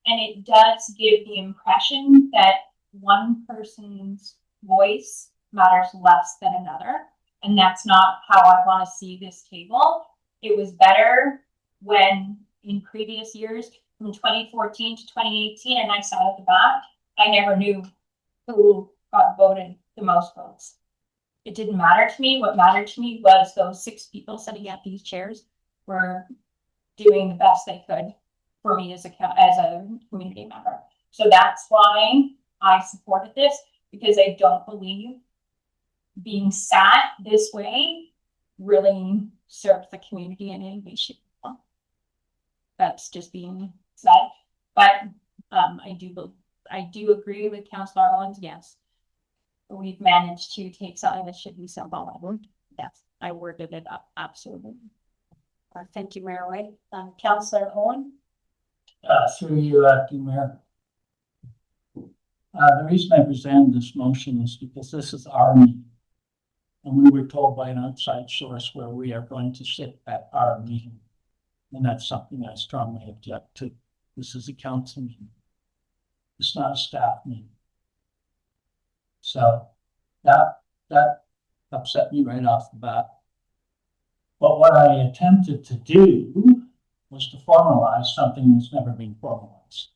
And it does give the impression that one person's voice matters less than another. And that's not how I want to see this table. It was better when in previous years, from 2014 to 2018, and I sat at the back, I never knew who got voted the most votes. It didn't matter to me. What mattered to me was those 6 people sitting at these chairs were doing the best they could for me as a community member. So that's why I supported this, because I don't believe being sat this way really served the community in any way, shape, or form. That's just being said, but I do agree with Councillor Owens. Yes, we've managed to take something that should be symbolic. Yes, I worded it up absolutely. Thank you, Mayor White. Councillor Owen? Through you, acting mayor. The reason I presented this motion is because this is our meeting. And we were told by an outside source where we are going to sit at our meeting. And that's something I strongly object to. This is a council meeting. It's not a staff meeting. So that upset me right off the bat. But what I attempted to do was to formalize something that's never been formalized.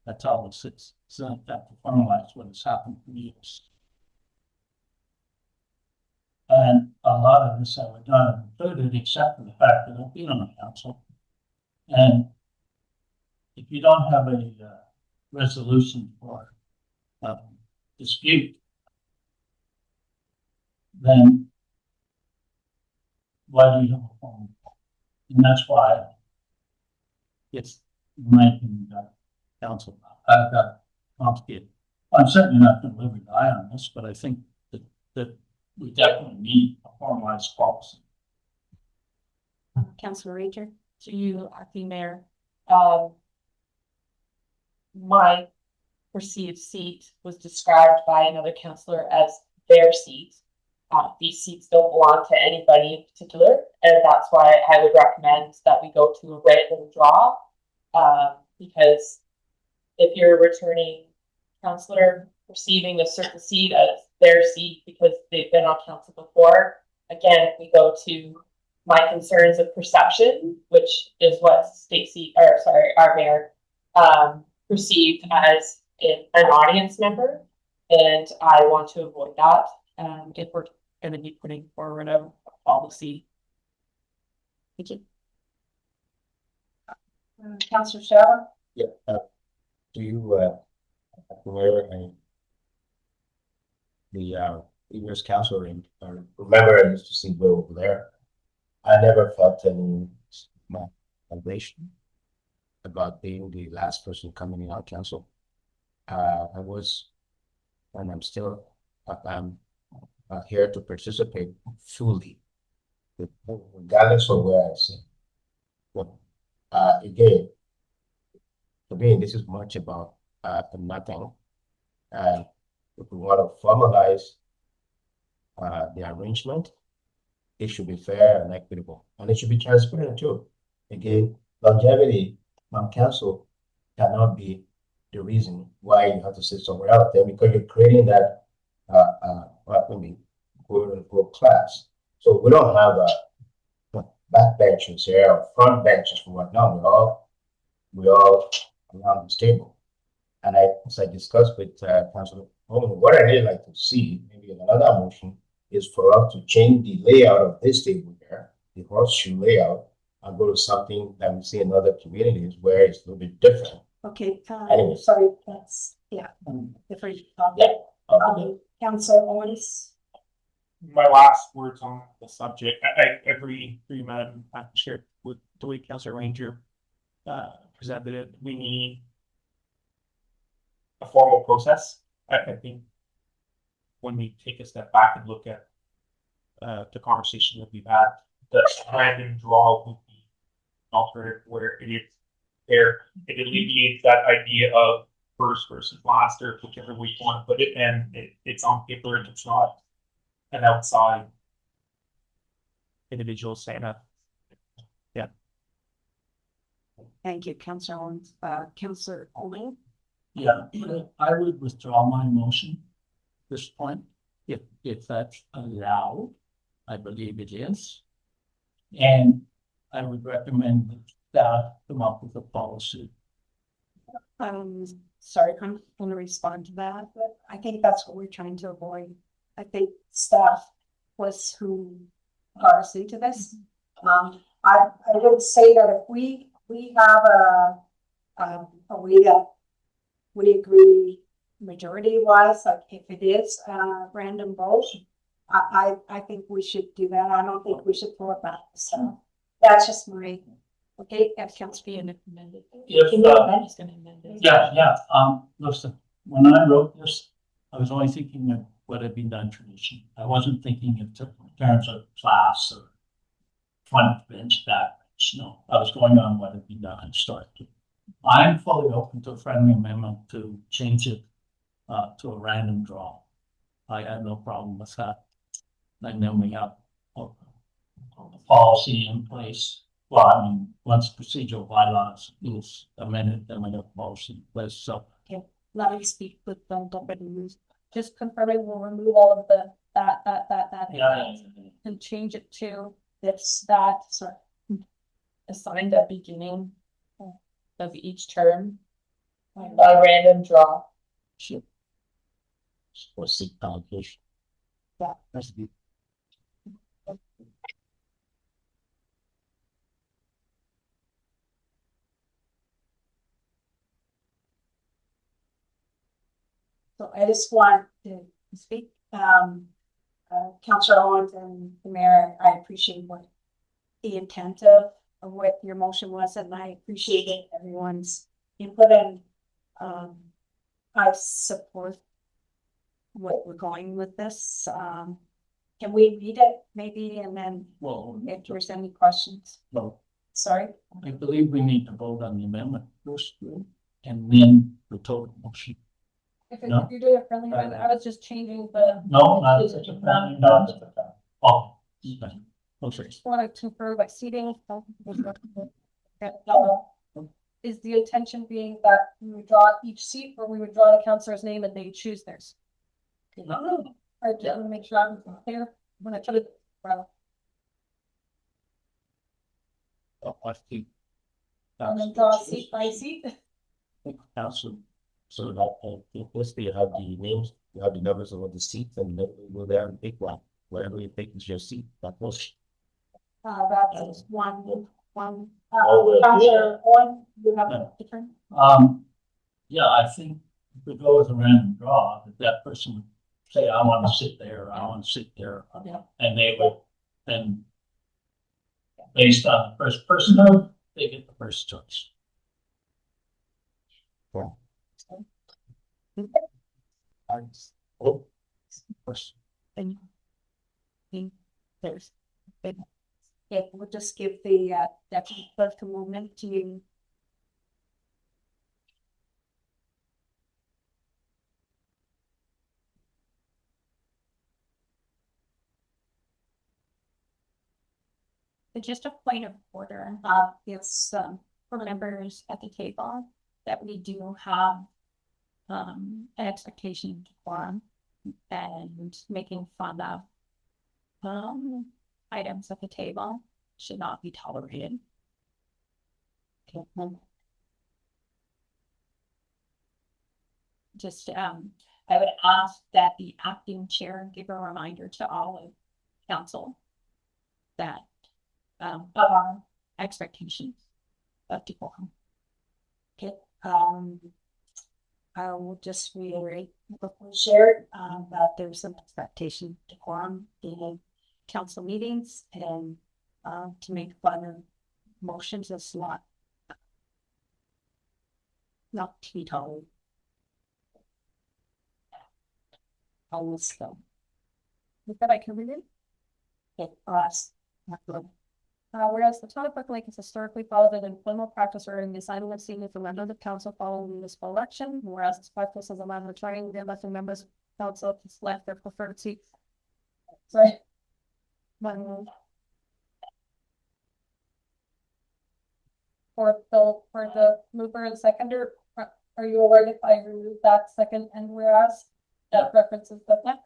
That's all this is. It's not that to formalize what has happened for years. And a lot of this I would not have included, except for the fact that I've been on the council. And if you don't have a resolution for dispute, then why do you have a phone? And that's why it's, in my opinion, council, I've got complicated. I'm certainly not going to live or die on this, but I think that we definitely need a formalized policy. Councillor Ranger? To you, acting mayor, my perceived seat was described by another councillor as their seat. These seats don't belong to anybody in particular, and that's why I would recommend that we go to a random draw. Because if you're a returning councillor receiving a certain seat as their seat because they've been on council before, again, we go to my concerns of perception, which is what our mayor perceived as an audience member, and I want to avoid that. If we're going to be putting forward a policy. Thank you. Councillor Shower? Yeah, do you, where the previous council, remember I used to see Will over there. I never felt any motivation about being the last person coming in our council. I was, and I'm still, I'm here to participate fully, regardless of where I sit. But again, to me, this is much about nothing. And if we want to formalize the arrangement, it should be fair and equitable, and it should be transparent too. Again, longevity on council cannot be the reason why you have to sit somewhere else there, because you're creating that quote unquote class. So we don't have back benches here or front benches or whatnot. We all around this table. And as I discussed with Councilor Holman, what I really like to see, maybe in another motion, is for us to change the layout of this table here, the horseshoe layout, and go to something that we see in other communities where it's a little bit different. Okay, Anyway. sorry, that's, different topic. Councillor Owens? My last words on the subject. I agree, Madam Chair, with the way Councillor Ranger presented it. We need a formal process. I think when we take a step back and look at the conversation that we've had, the random draw would be an alternative where it is there. It alleviates that idea of first versus last, or whichever way you want to put it, and it's on paper and it's not an outside individual saying that. Yeah. Thank you, Councillor Owens. Councillor Owen? Yeah, I would withdraw my motion at this point, if that's allowed. I believe it is. And I would recommend that staff come up with a policy. Sorry, I'm gonna respond to that, but I think that's what we're trying to avoid. I think staff was who got us into this. I would say that if we have a way that we agree majority wise, like if it is random vote, I think we should do that. I don't think we should throw it back. So that's just my, okay, if Council Being amended. If, He's gonna amend it. yeah, listen, when I wrote this, I was only thinking of what had been done traditionally. I wasn't thinking in terms of class or front bench, back bench. No, I was going on what had been done historically. I'm fully open to a friendly amendment to change it to a random draw. I have no problem with that. And then we have a policy in place. Well, I mean, once procedural bylaws is amended, then we have policy in place. So let me speak with them, just confirming we'll remove all of the that. yeah, And change it to this, that, sorry. Assigned at beginning of each term, a random draw. Shit. Or seat allocation. Yeah. That's good. So I just want to speak, Councillor Owens and the mayor, I appreciate what the intent of what your motion was, and I appreciated everyone's input, and I support what we're going with this. Can we read it maybe, and then well, if there's any questions? well, Sorry. I believe we need to vote on the amendment first, and then the total motion. If No. you're doing a friendly amendment, I was just changing the, No, not such a friendly, not such a friendly. Oh, okay. Okay. just wanted to confirm by seating. Is the intention being that we would draw each seat, or we would draw the councillor's name and they choose theirs? I just want to make sure I'm clear when I put it, well, Oh, I think. and then draw seat by seat. Council. So that, first you have the names, you have the numbers of the seats, and then you go there and pick one. Whatever you think is your seat, that was. That's one, Oh, well, Councillor Owen, you have No. a turn? Yeah, I think if we go with a random draw, that person would say, I want to sit there, I want to sit there. Yeah. And they would, then based on the first person, they get the first choice. Oh, First. There's. Yeah, we'll just give the deputy clerk a moment to. Just a point of order, it's for members at the table that we do have an expectation to form and making fun of items at the table should not be tolerated. Okay. Just I would ask that the acting chair give a reminder to all of council that of our expectations of decorum. Okay, I will just reiterate what we shared, that there's some expectation to decorum in council meetings, and to make fun of motions is not to be tolerated. Almost so. With that, I can read it. Okay, whereas the town of Buck Lake has historically followed an informal practice regarding the assignment of senior for members of council following the municipal election, whereas this practice has allowed retiring the elected members of council to select their preferred seats. Sorry. For the mover and seconder, Are you aware if I remove that second and whereas that references the next?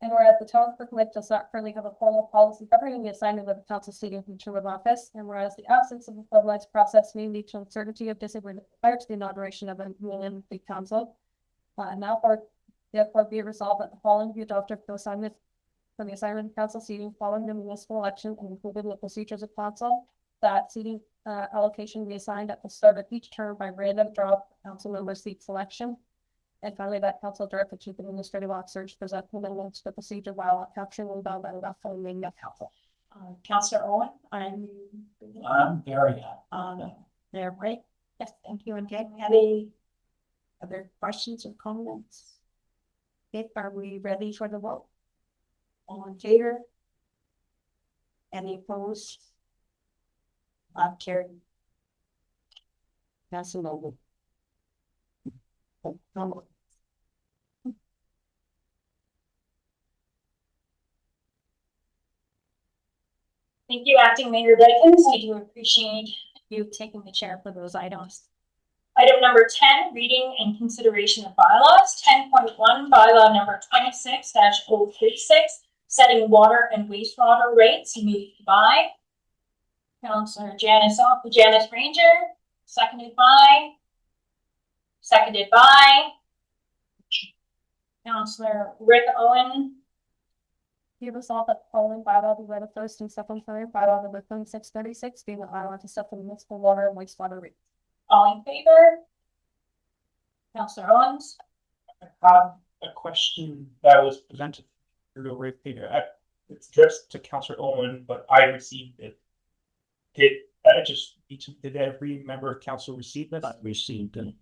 And whereas the town clerk elect does not currently have a formal policy governing the assignment of the council seating from term of office, and whereas the absence of a formalized process may lead to uncertainty of disagreement prior to the inauguration of a new big council. Now therefore be it resolved that the following be adopted for the assignment from the assignment of council seating following the municipal election and included in the procedures of council, that seating allocation be assigned at the start of each term by random draw for council member seat selection. And finally, that council direct the chief administrative officer to present amendments to the procedure while capturing and bound by the following of council. Councillor Owen? I'm very happy. There, right? Yes, thank you. And any other questions or comments? Okay, are we ready for the vote? All in favor? Any opposed? Carried. Pass it over. Thank you, Acting Mayor Dickens. I do appreciate You taking the chair for those items. item number 10, reading and consideration of bylaws. 10.1, bylaw number 26-036, setting water and wastewater rates, moved by Councillor Janice Ranger, seconded by Councillor Rick Owen. Be resolved that the following bylaw be read first and supplementary bylaw number 2636 being the bylaw to set the municipal water and wastewater rates. All in favor? Councillor Owens? I have a question that was presented through the ratepayer. It's addressed to Councillor Owen, but I received it. Did every member of council receive it? I received it.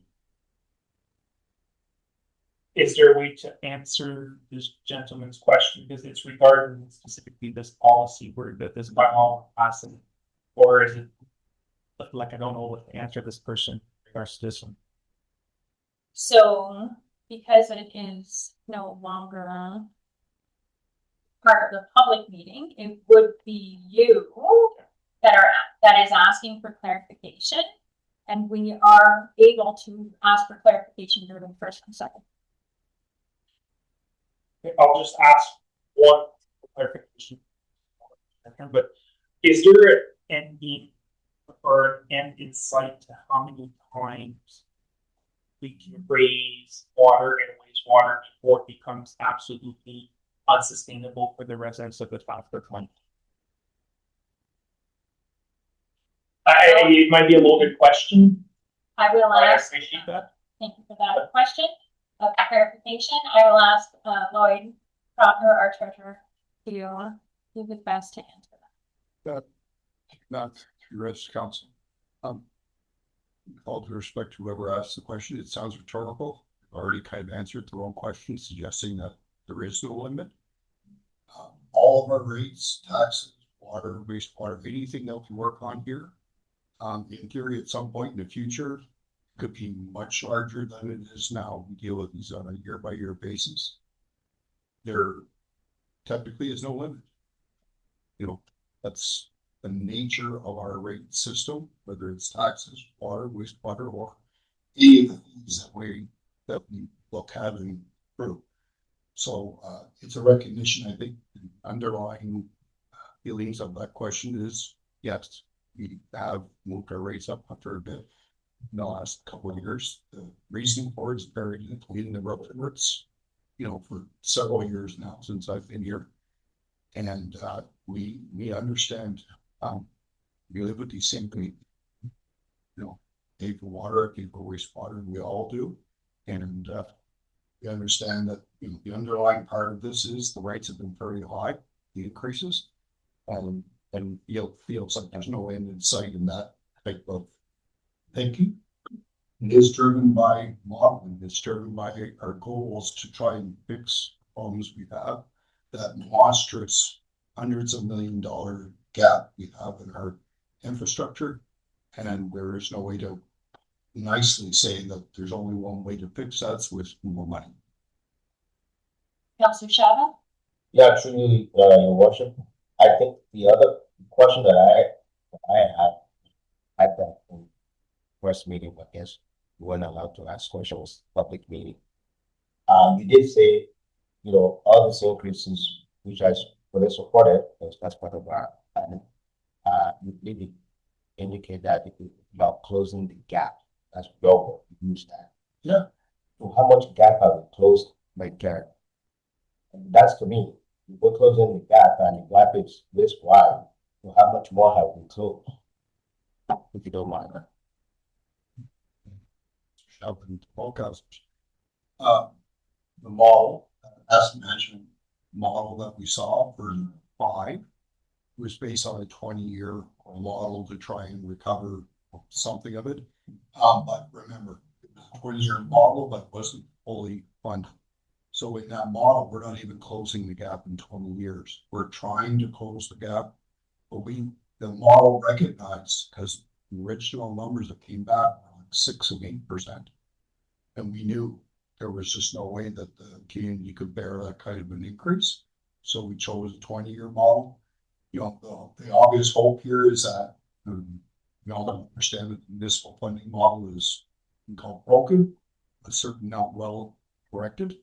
Is there a way to answer this gentleman's question? Because it's regarding specifically this policy where that this bylaw passing, or is it like I don't know what to answer this person in regards to this one? So, because it is no longer part of the public meeting, it would be you that is asking for clarification. And we are able to ask for clarification during the first and second. I'll just ask one clarification. But is there an end game or an end in sight to how many times we can raise water and wastewater before it becomes absolutely unsustainable for the residents of the town of Kirkland? It might be a loaded question. I will I ask, appreciate that. thank you for that question of clarification. I will ask Lloyd Proctor, our treasurer, to give it best to answer that. Not through rest council. All due respect to whoever asked the question, it sounds rhetorical. I've already kind of answered the wrong question, suggesting that there is no limit. All of our rates, taxes, water, wastewater, anything that we work on here, in theory, at some point in the future, could be much larger than it is now. We deal with these on a year-by-year basis. There typically is no limit. You know, that's the nature of our rate system, whether it's taxes, water, wastewater, or any of the things that we look at and through. So it's a recognition, I think, the underlying feelings of that question is, yes, we have moved our rates up after a bit in the last couple of years. The reasoning for it is buried in the reports, you know, for several years now since I've been here. And we understand, we live with these same people, you know, pay for water, pay for wastewater, and we all do. And we understand that, you know, the underlying part of this is the rates have been very high, the increases. And feels like there's no end in sight in that type of thinking. It is driven by modeling, it's driven by our goals to try and fix problems we have, that monstrous hundreds of $1 million gap we have in our infrastructure. And there is no way to nicely say that there's only one way to fix that with more money. Councillor Shabbat? Yeah, truly, your worship. I think the other question that I had that first meeting, I guess we weren't allowed to ask questions, public meeting. You did say, you know, all these increases, which I fully supported, because that's part of our plan. You did indicate that it's about closing the gap. That's your use that. Yeah. So how much gap have we closed by care? And that's to me, if we're closing the gap and the gap is this wide, so how much more have we closed? If you don't mind. The model, asset management model that we saw for 5 was based on a 20-year model to try and recover something of it. But remember, it was a 20-year model, but wasn't fully funded. So in that model, we're not even closing the gap in 20 years. We're trying to close the gap, but the model recognized, because the original numbers that came back were like 6 and 8%. And we knew there was just no way that the community could bear that kind of an increase. So we chose a 20-year model. You know, the obvious hope here is that we all understand that the municipal funding model is called broken, but certainly not well corrected.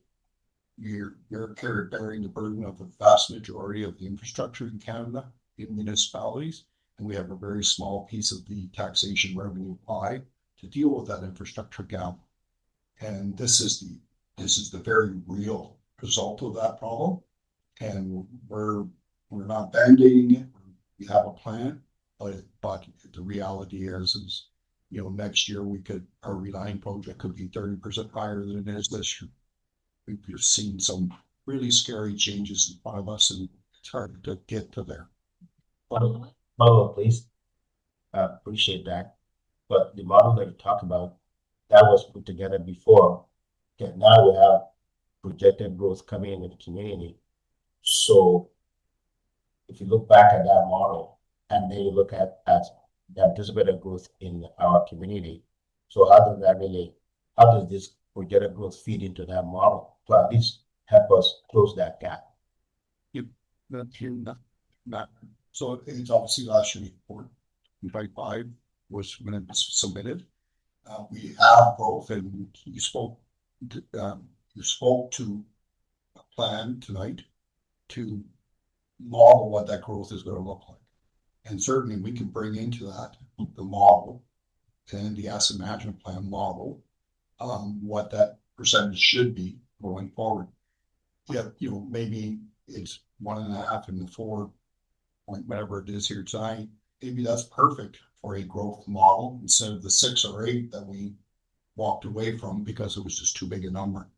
You're bearing the burden of the vast majority of the infrastructure in Canada in municipalities, and we have a very small piece of the taxation revenue pie to deal with that infrastructure gap. And this is the very real result of that problem. And we're not band-aiding it. We have a plan, but the reality is, you know, next year our reline project could be 30% higher than it is this year. We've seen some really scary changes in front of us, and it's hard to get to there. Follow, please. Appreciate that. But the model that you talked about, that was put together before. Okay, now we have projected growth coming into the community. So if you look back at that model and then you look at the anticipated growth in our community, so how does this projected growth feed into that model to at least help us close that gap? So it's obviously last year's report, 5 was when it was submitted. We have both, and you spoke to a plan tonight to model what that growth is going to look like. And certainly we can bring into that the model and the asset management plan model, what that percentage should be going forward. Yeah, you know, maybe it's 1.5 and 4 point whatever it is here tonight. Maybe that's perfect for a growth model instead of the 6 or 8 that we walked away from because it was just too big a number.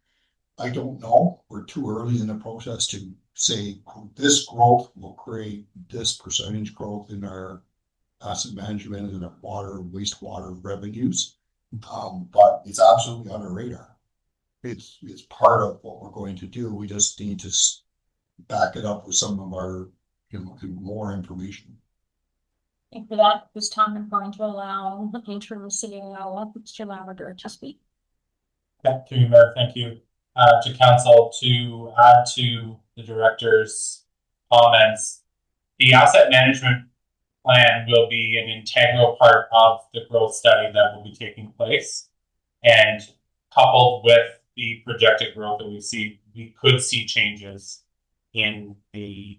I don't know. We're too early in the process to say this growth will create this percentage growth in our asset management and our water and wastewater revenues. But it's absolutely on our radar. It's part of what we're going to do. We just need to back it up with some of our, you know, more information. And for that, this time I'm going to allow the interim CEO, Mr. Lavender, to speak. Yeah, through you, Mayor, thank you. To council, to add to the director's comments, the asset management plan will be an integral part of the growth study that will be taking place. And coupled with the projected growth that we could see changes in the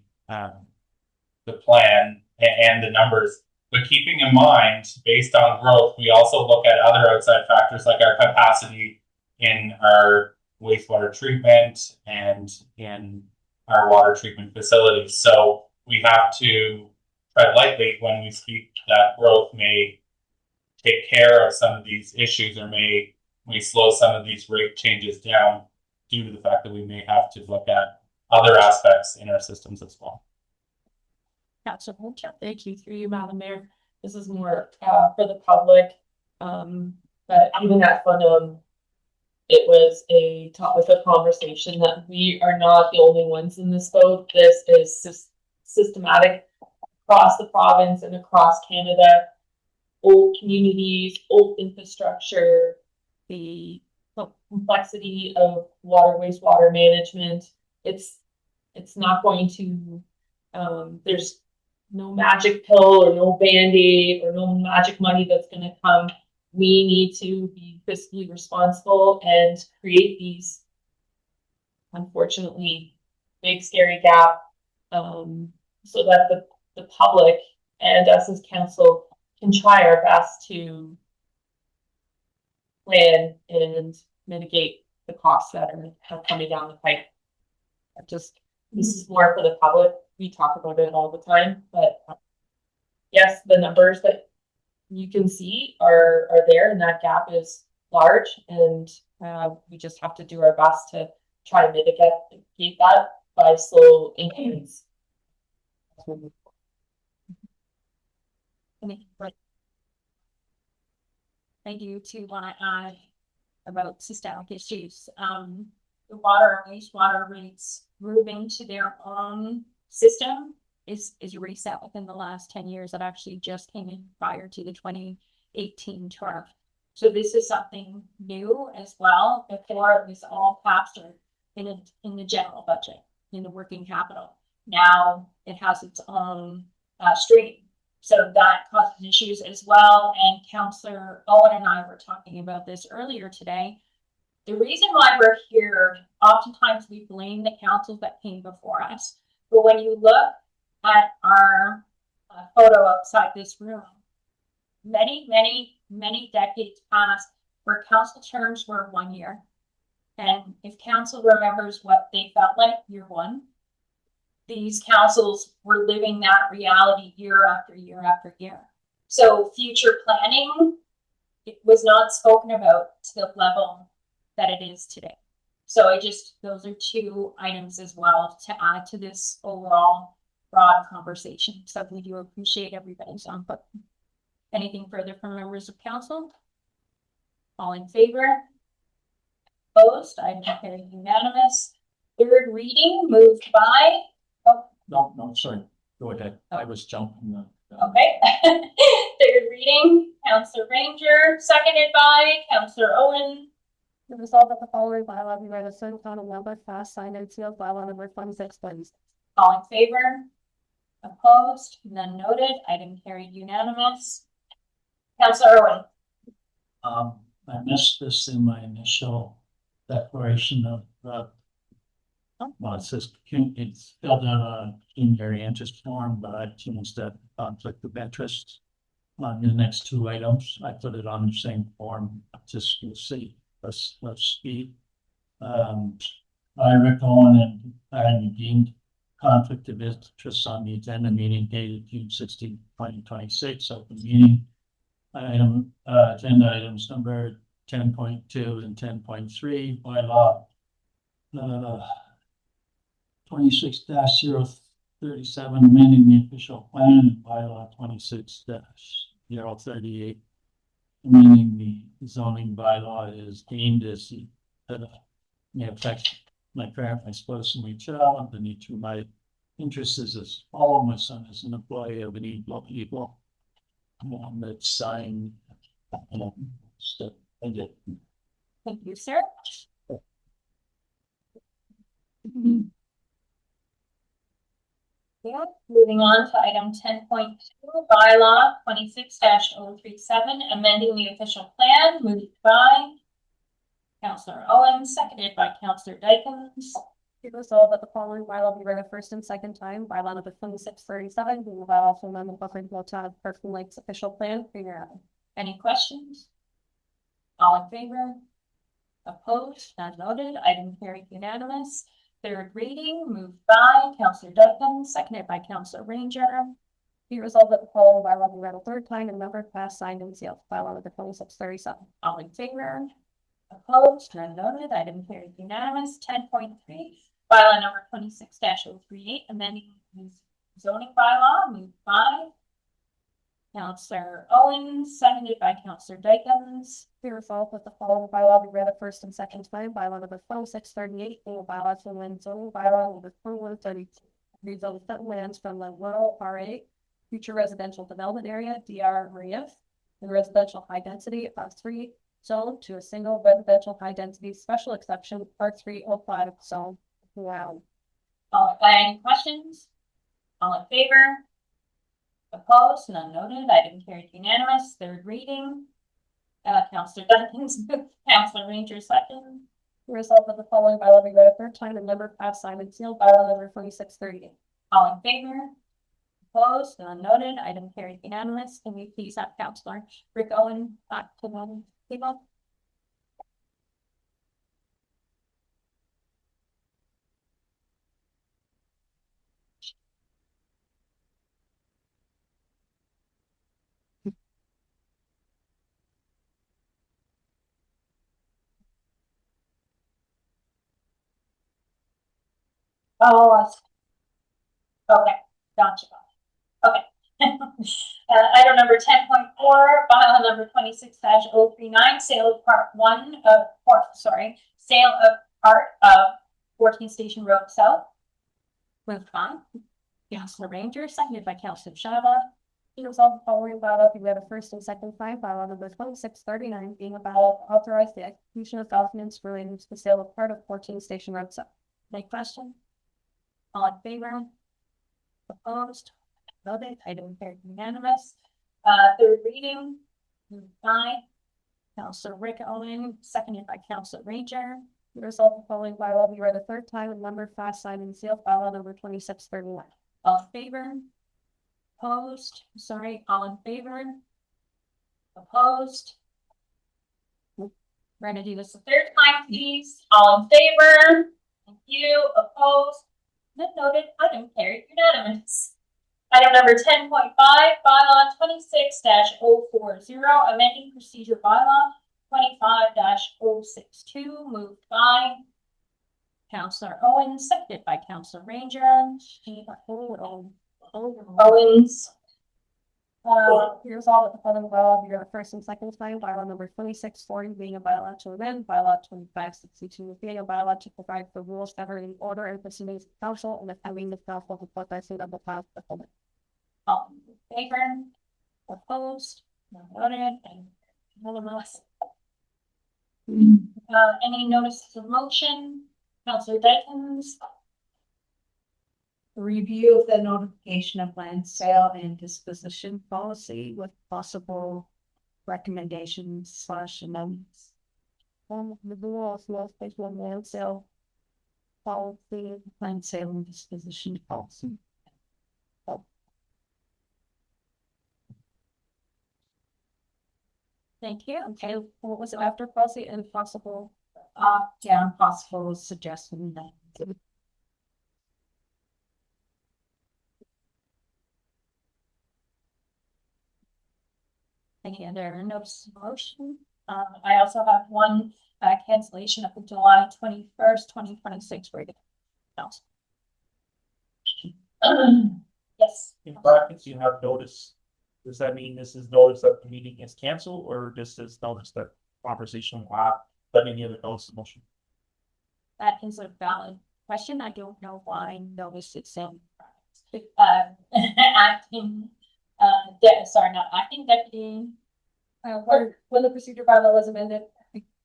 plan and the numbers. But keeping in mind, based on growth, we also look at other outside factors like our capacity in our wastewater treatment and in our water treatment facilities. So we have to tread lightly when we speak that growth may take care of some of these issues or may slow some of these rate changes down due to the fact that we may have to look at other aspects in our systems as well. Thank you. Through you, Madam Mayor. This is more for the public. But even at Fundum, it was a topic of conversation that we are not the only ones in this boat. This is systematic across the province and across Canada. Old communities, old infrastructure, the complexity of water, wastewater management. It's not going to, there's no magic pill or no band-aid or no magic money that's going to come we need to be fiscally responsible and create these unfortunately big scary gap, so that the public and us as council can try our best to plan and mitigate the costs that are coming down the pipe. This is more for the public. We talk about it all the time, but yes, the numbers that you can see are there, and that gap is large, and we just have to do our best to try to mitigate that by slow increments. I do too want to add about systemic issues. The water and wastewater rates Moving to their own system is reset within the last 10 years. That actually just came in prior to the 2018 term. So this is something new as well. Before it was all captured in the general budget, in the working capital. Now it has its own stream. So that causes issues as well. And Councillor Owen and I were talking about this earlier today. The reason why we're here, oftentimes we blame the councils that came before us. But when you look at our photo outside this room, many decades passed where council terms were 1 year. And if council remembers what they felt like year one, these councils were living that reality year after year after year. So future planning, it was not spoken about to the level that it is today. So those are two items as well to add to this overall broad conversation. So we do appreciate everybody's input. Anything further from members of council? All in favor? Opposed? Item carried unanimous. Third reading moved by. No, sorry, go ahead, I was jumping the. Okay. Third reading, Councillor Ranger, seconded by Councillor Owen. The result of the following bylaw be read as certain county member fast signed and sealed bylaw number 26 please. All in favor? Opposed? None noted. Item carried unanimous. Councillor Owen. I missed this in my initial declaration of, well, it says, it's filled out a community interest form, but I changed that conflict of interest on the next two items. I put it on the same form, just to see, let's speed. I recall and I deemed conflict of interest on the agenda meeting dated June 16, 2026 open meeting. Agenda items number 10.2 and 10.3 bylaw 26-037 amending the official plan, and bylaw 26-038 amending the zoning bylaw is deemed as may affect my parent, my spouse, and my child. The need to my interests is as follow. My son is an employee of an equal that's signed. So, I did. Thank you, sir. Yeah, moving on to item 10.2, bylaw 26-037, amending the official plan, moved by Councillor Owen, seconded by Councillor Dykens. It was all that the following bylaw be read a first and second time. Bylaw number 2637, being the bylaw to amend the Buffalo Hilltop Parkland Lakes official plan. Any questions? All in favor? Opposed? None noted. Item carried unanimous. Third reading, moved by Councillor Dykens, seconded by Councillor Ranger. Be resolved that the following bylaw be read a third time and numbered, passed, signed, and sealed. Bylaw number 2637. All in favor? Opposed? None noted. Item carried unanimous. 10.3, bylaw number 26-038, amending the zoning bylaw, moved by Councillor Owen, seconded by Councillor Dykens. Be resolved that the following bylaw be read a first and second time. Bylaw number 2638, being a bylaw to amend zoning bylaw number 2132. Rezone certain lands from the rural RA, future residential development area, DRRF, and residential high density R3 zone to a single residential high density special exception R305 zone. Wow. Any questions? All in favor? Opposed? None noted. Item carried unanimous. Third reading. Counselor Duncan's moved, Counselor Ranger second. Resolved that the following bylaw be read a third time and number passed, signed and sealed, bylaw number 2638. All in favor? Opposed, none noted, item carried unanimous. Can we please have Counselor Rick Owen back to the table? Oh, I see. Okay, gotcha. Okay. Item number 10.4, bylaw number 26-039, sale of sale of part of 14 Station Road South. Moved by Counselor Ranger, seconded by Counselor Shabba. Be resolved the following bylaw be read a first and second time, bylaw number 2639 being a bylaw to authorize the execution of documents relating to the sale of part of 14 Station Road South. Any question? All in favor? Opposed? Voted. Item carried unanimous. Third reading, Moved by Counselor Rick Owen, seconded by Counselor Ranger. Be resolved the following bylaw be read a third time and numbered, fast, signed, and sealed, bylaw number 2631. All in favor? Opposed? Sorry, all in favor? Opposed? We're gonna do this a third time, please. all in favor? Thank you. Opposed? None noted. Item carried unanimous. Item number 10.5, bylaw 26-040, amending procedure bylaw 25-062, moved by Counselor Owen, seconded by Counselor Ranger. Owens. Here's all that the following bylaw be read the first and second time, bylaw number 2640 being a bylaw to amend, bylaw 2562 being a bylaw to provide for rules governing order and proceedings of council and the timing of council report by suit of the past fulfillment. All in favor? Opposed? None voted, and all of us. Any notices of motion? Counselor Dykens? Review of the notification of land sale and disposition policy with possible recommendations / amendments. The rules, most special land sale policy, land sale and disposition policy. Thank you. Okay, what was it after policy and possible? Down possible suggestion that. Any other notice of motion? I also have one cancellation of the July 21st, 2026 regular council. Yes. In practice, you have notice. Does that mean this is notice that the meeting is canceled, or this is notice that conversation will have, but any other notice of motion? That is a valid question. I don't know why notice it's in. Acting, not acting deputy. When the procedure bylaw was amended,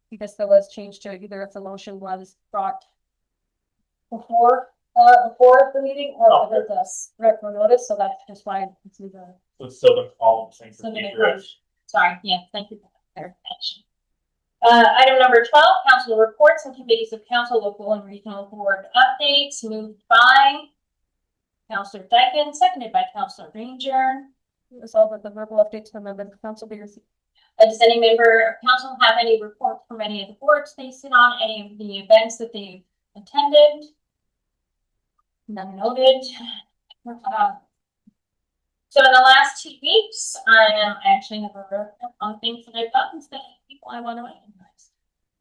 because there was change to either if the motion was brought before the meeting or whether the retro notice, so that's just why it's either. So it's still gonna follow the same So then it procedure. goes- Sorry, yeah, thank you for that clarification. Item number 12, council reports and committees of council, local and regional board updates, moved by Counselor Dyken, seconded by Counselor Ranger. Resolved that the verbal updates from members of council be received. Does any member of council have any reports from any of the boards they sit on, any of the events that they've attended? None noted. So in the last 2 weeks, I am actually never wrote on things that I've gotten to people I want to recognize.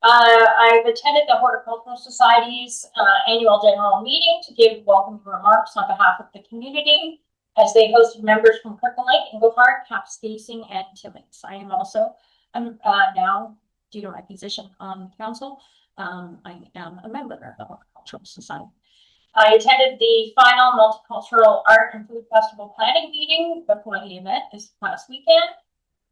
I've attended the Horticultural Society's annual general meeting to give welcome remarks on behalf of the community, as they hosted members from Kirkland Lake, Engelhard, Kapuskasing, and Timmins. I am also now, due to my position on council, I am a member of the Horticultural Society. I attended the final Multicultural Art and Food Festival planning meeting before the event this last weekend.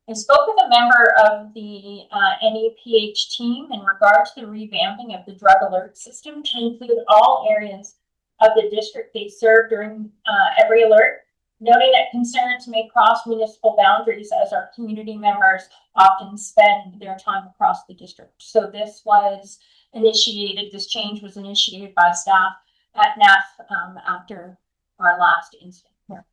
I spoke with a member of the NEPH team in regard to the revamping of the drug alert system to include all areas of the district they serve during every alert. noting that concerns may cross municipal boundaries as our community members often spend their time across the district. So this change was initiated by staff at NAF after our last incident here.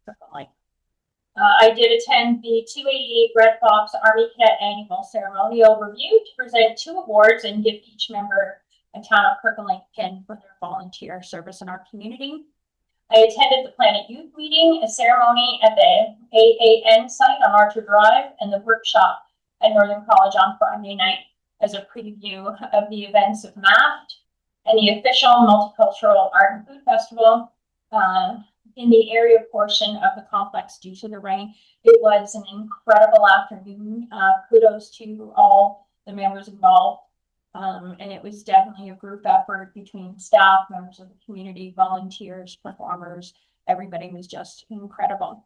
I did attend the 288 Red Fox Army Cadet Annual Ceremonial Review to present 2 awards and give each member a Town of Kirkland Lake pin for their volunteer service in our community. I attended the Planet Youth meeting, a ceremony at the AAN site on Archer Drive, and the workshop at Northern College on Friday night as a preview of the events of MAFT and the official Multicultural Art and Food Festival in the area portion of the complex due to the rain. It was an incredible afternoon. Kudos to all the members involved. And it was definitely a group effort between staff, members of the community, volunteers, performers. Everybody was just incredible.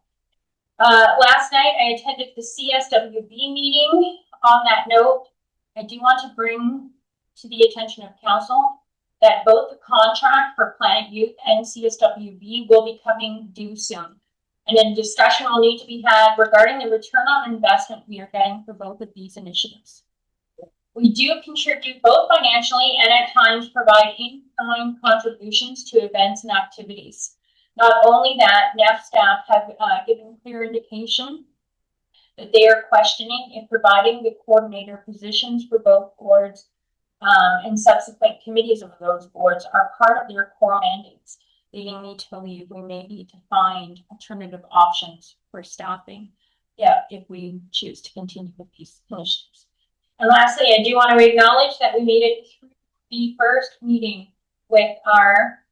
Last night, I attended the CSWB meeting. On that note, I do want to bring to the attention of council that both the contract for Planet Youth and CSWB will be coming due soon. And then discussion will need to be had regarding the return on investment we are getting for both of these initiatives. We do contribute both financially and at times provide in-kind contributions to events and activities. Not only that, NEF staff have given clear indication that they are questioning if providing the coordinator positions for both boards and subsequent committees of those boards are part of their core mandates. They need to believe we may need to find alternative options for staffing, if we choose to continue with these initiatives. And lastly, I do want to acknowledge that we made it through the first meeting with our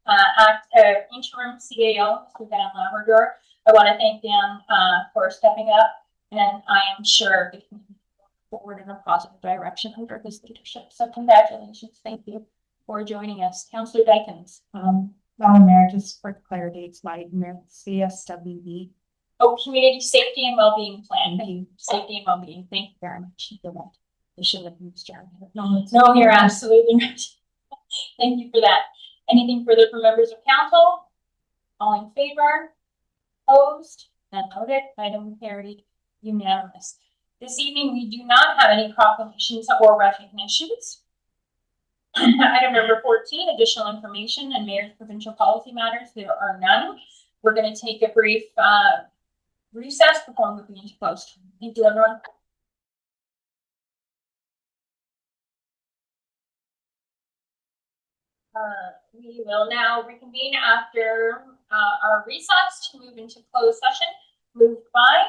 interim CAO, Mr. Dan Labrador. I want to thank Dan for stepping up, and I am sure we can move forward in a positive direction under his leadership. So congratulations. Thank you for joining us. Councillor Dykens. Madam Mayor, just for clarity, it's my CSWB. Oh, Community Safety and Wellbeing Plan. Thank you. Safety and Wellbeing. Thank you very much. I should have used Jeremy. No, you're absolutely right. Thank you for that. Anything further from members of council? All in favor? Opposed? None noted. Item carried unanimous. This evening, we do not have any proclamations or recognitions. Item number 14, additional information and mayor's provincial policy matters. There are none. We're going to take a brief recess before moving into closed. Thank you, everyone. We will now reconvene after our recess to move into closed session. Moved by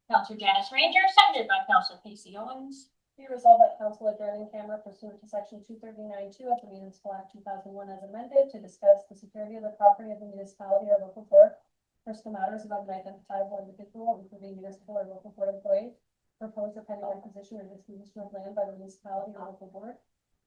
Councillor Janice Ranger, seconded by Councillor Casey Owens. Be resolved that council adjourn in camera pursuant to section 239(2) of the Municipal Act 2001 as amended to discuss the security of the property of the municipality or local board, personal matters of an identifiable individual, including municipal or local board employees, proposed or pending acquisition or disposition of land by the municipality or local board,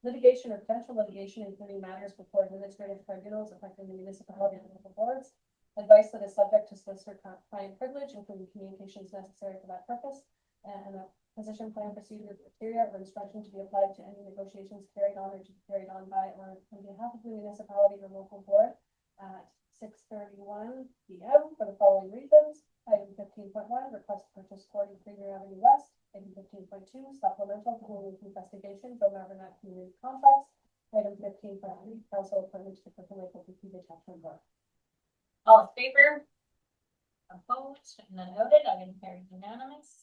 litigation or potential litigation, including matters before administrative tribunals affecting the municipality and local boards, advice that is subject to solicitor-client privilege, including communications necessary for that purpose, and a position, plan, procedure, criteria, or instruction to be applied to any negotiations carried on or to be carried on by or on behalf of the municipality or local board at 6:31 p.m. for the following reasons. Item 15.1, request to purchase 40 Premier Avenue West. Item 15.2, supplemental community investigation, Joe Mavernack Community Complex. Item 15.3, council appointments to Kirkland Lake OPP Detachment Board. All in favor? Opposed? And then noted. Item carried unanimous.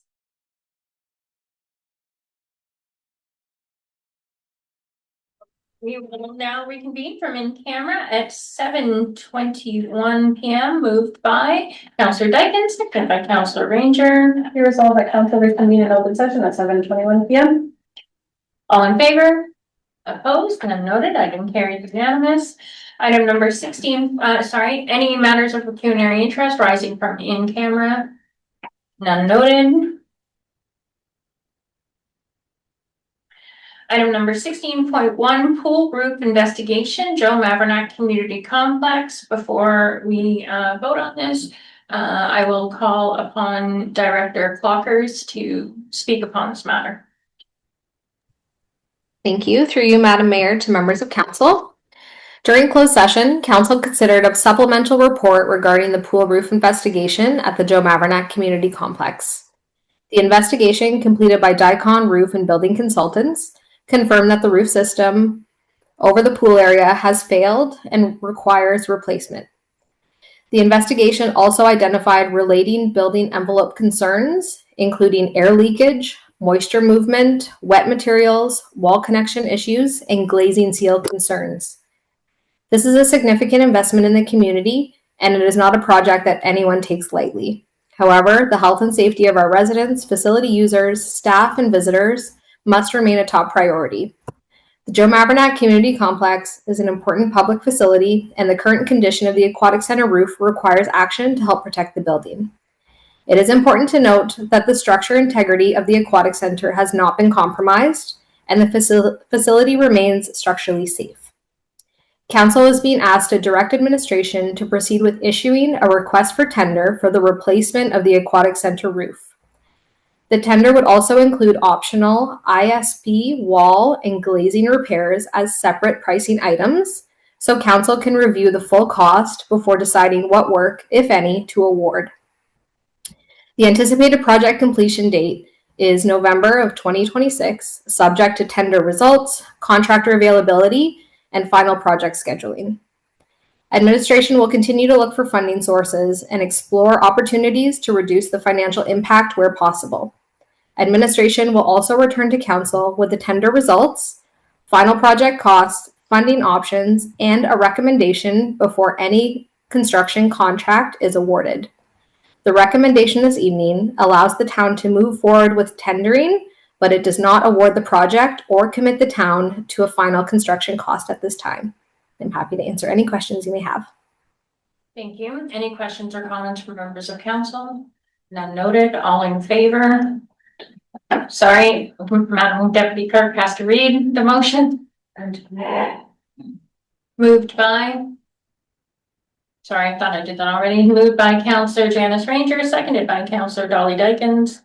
We will now reconvene from in camera at 7:21 p.m. Moved by Councillor Dykens, seconded by Councillor Ranger. Be resolved that council reconvene in open session at 7:21 p.m. All in favor? Opposed? None noted. Item carried unanimous. Item number 16, any matters of pecuniary interest rising from in camera? None noted. Item number 16.1, pool group investigation, Joe Mavernack Community Complex. Before we vote on this, I will call upon Director Clockers to speak upon this matter. Thank you. Through you, Madam Mayor, to members of council. During closed session, council considered a supplemental report regarding the pool roof investigation at the Joe Mavernack Community Complex. The investigation, completed by Dicon Roof and Building Consultants, confirmed that the roof system over the pool area has failed and requires replacement. The investigation also identified relating building envelope concerns, including air leakage, moisture movement, wet materials, wall connection issues, and glazing seal concerns. This is a significant investment in the community, and it is not a project that anyone takes lightly. However, the health and safety of our residents, facility users, staff, and visitors must remain a top priority. The Joe Mavernack Community Complex is an important public facility, and the current condition of the Aquatic Center roof requires action to help protect the building. It is important to note that the structure integrity of the Aquatic Center has not been compromised, and the facility remains structurally safe. Council is being asked to direct administration to proceed with issuing a request for tender for the replacement of the Aquatic Center roof. The tender would also include optional ISP wall and glazing repairs as separate pricing items, so council can review the full cost before deciding what work, if any, to award. The anticipated project completion date is November of 2026, subject to tender results, contractor availability, and final project scheduling. Administration will continue to look for funding sources and explore opportunities to reduce the financial impact where possible. Administration will also return to council with the tender results, final project costs, funding options, and a recommendation before any construction contract is awarded. The recommendation this evening allows the town to move forward with tendering, but it does not award the project or commit the town to a final construction cost at this time. I'm happy to answer any questions you may have. Thank you. Any questions or comments from members of council? None noted. All in favor? Sorry, Madam Deputy Clerk has to read the motion. Moved by. Sorry, I thought I did that already. Moved by Councillor Janice Ranger, seconded by Councillor Dolly Dykens.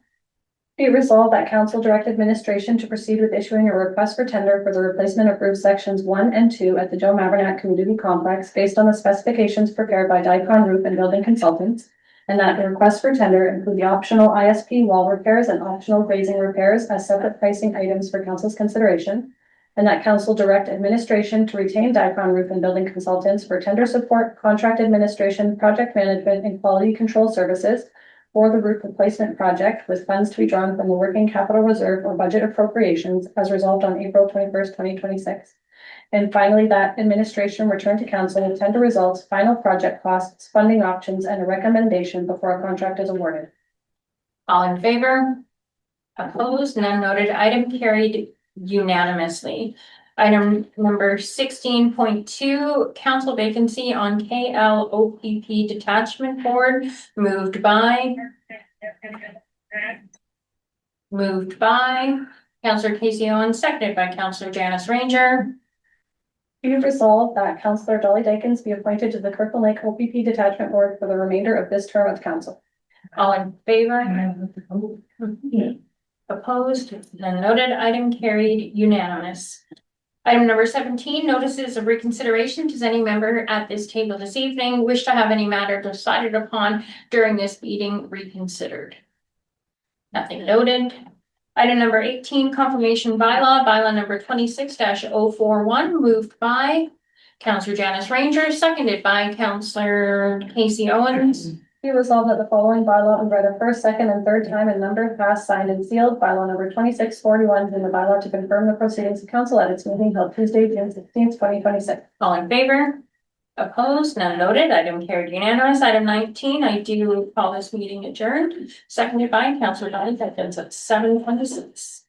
Be resolved that council direct administration to proceed with issuing a request for tender for the replacement of roof sections 1 and 2 at the Joe Mavernack Community Complex based on the specifications prepared by Dicon Roof and Building Consultants, and that the request for tender include the optional ISP wall repairs and optional glazing repairs as separate pricing items for council's consideration, and that council direct administration to retain Dicon Roof and Building Consultants for tender support, contract administration, project management, and quality control services for the roof replacement project, with funds to be drawn from the working capital reserve or budget appropriations as resolved on April 21st, 2026. And finally, that administration return to council with tender results, final project costs, funding options, and a recommendation before a contract is awarded. All in favor? Opposed? None noted. Item carried unanimously. Item number 16.2, council vacancy on KLOPP Detachment Board, moved by Councillor Casey Owens, seconded by Councillor Janice Ranger. Be resolved that Councillor Dolly Dykens be appointed to the Kirkland Lake OPP Detachment Board for the remainder of this term of council. All in favor? Opposed? None noted. Item carried unanimous. Item number 17, notices of reconsideration. Does any member at this table this evening wish to have any matter decided upon during this meeting reconsidered? Nothing noted. Item number 18, confirmation bylaw number 26-041, moved by Councillor Janice Ranger, seconded by Councillor Casey Owens. Be resolved that the following bylaw is read a first, second, and third time and numbered, passed, signed, and sealed. Bylaw number 2641 in the bylaw to confirm the proceedings of council at its meeting held Tuesday, June 16th, 2026. All in favor? Opposed? None noted. Item carried unanimous. Item 19, I do call this meeting adjourned, seconded by Councillor Dolly Dykens at 7:26.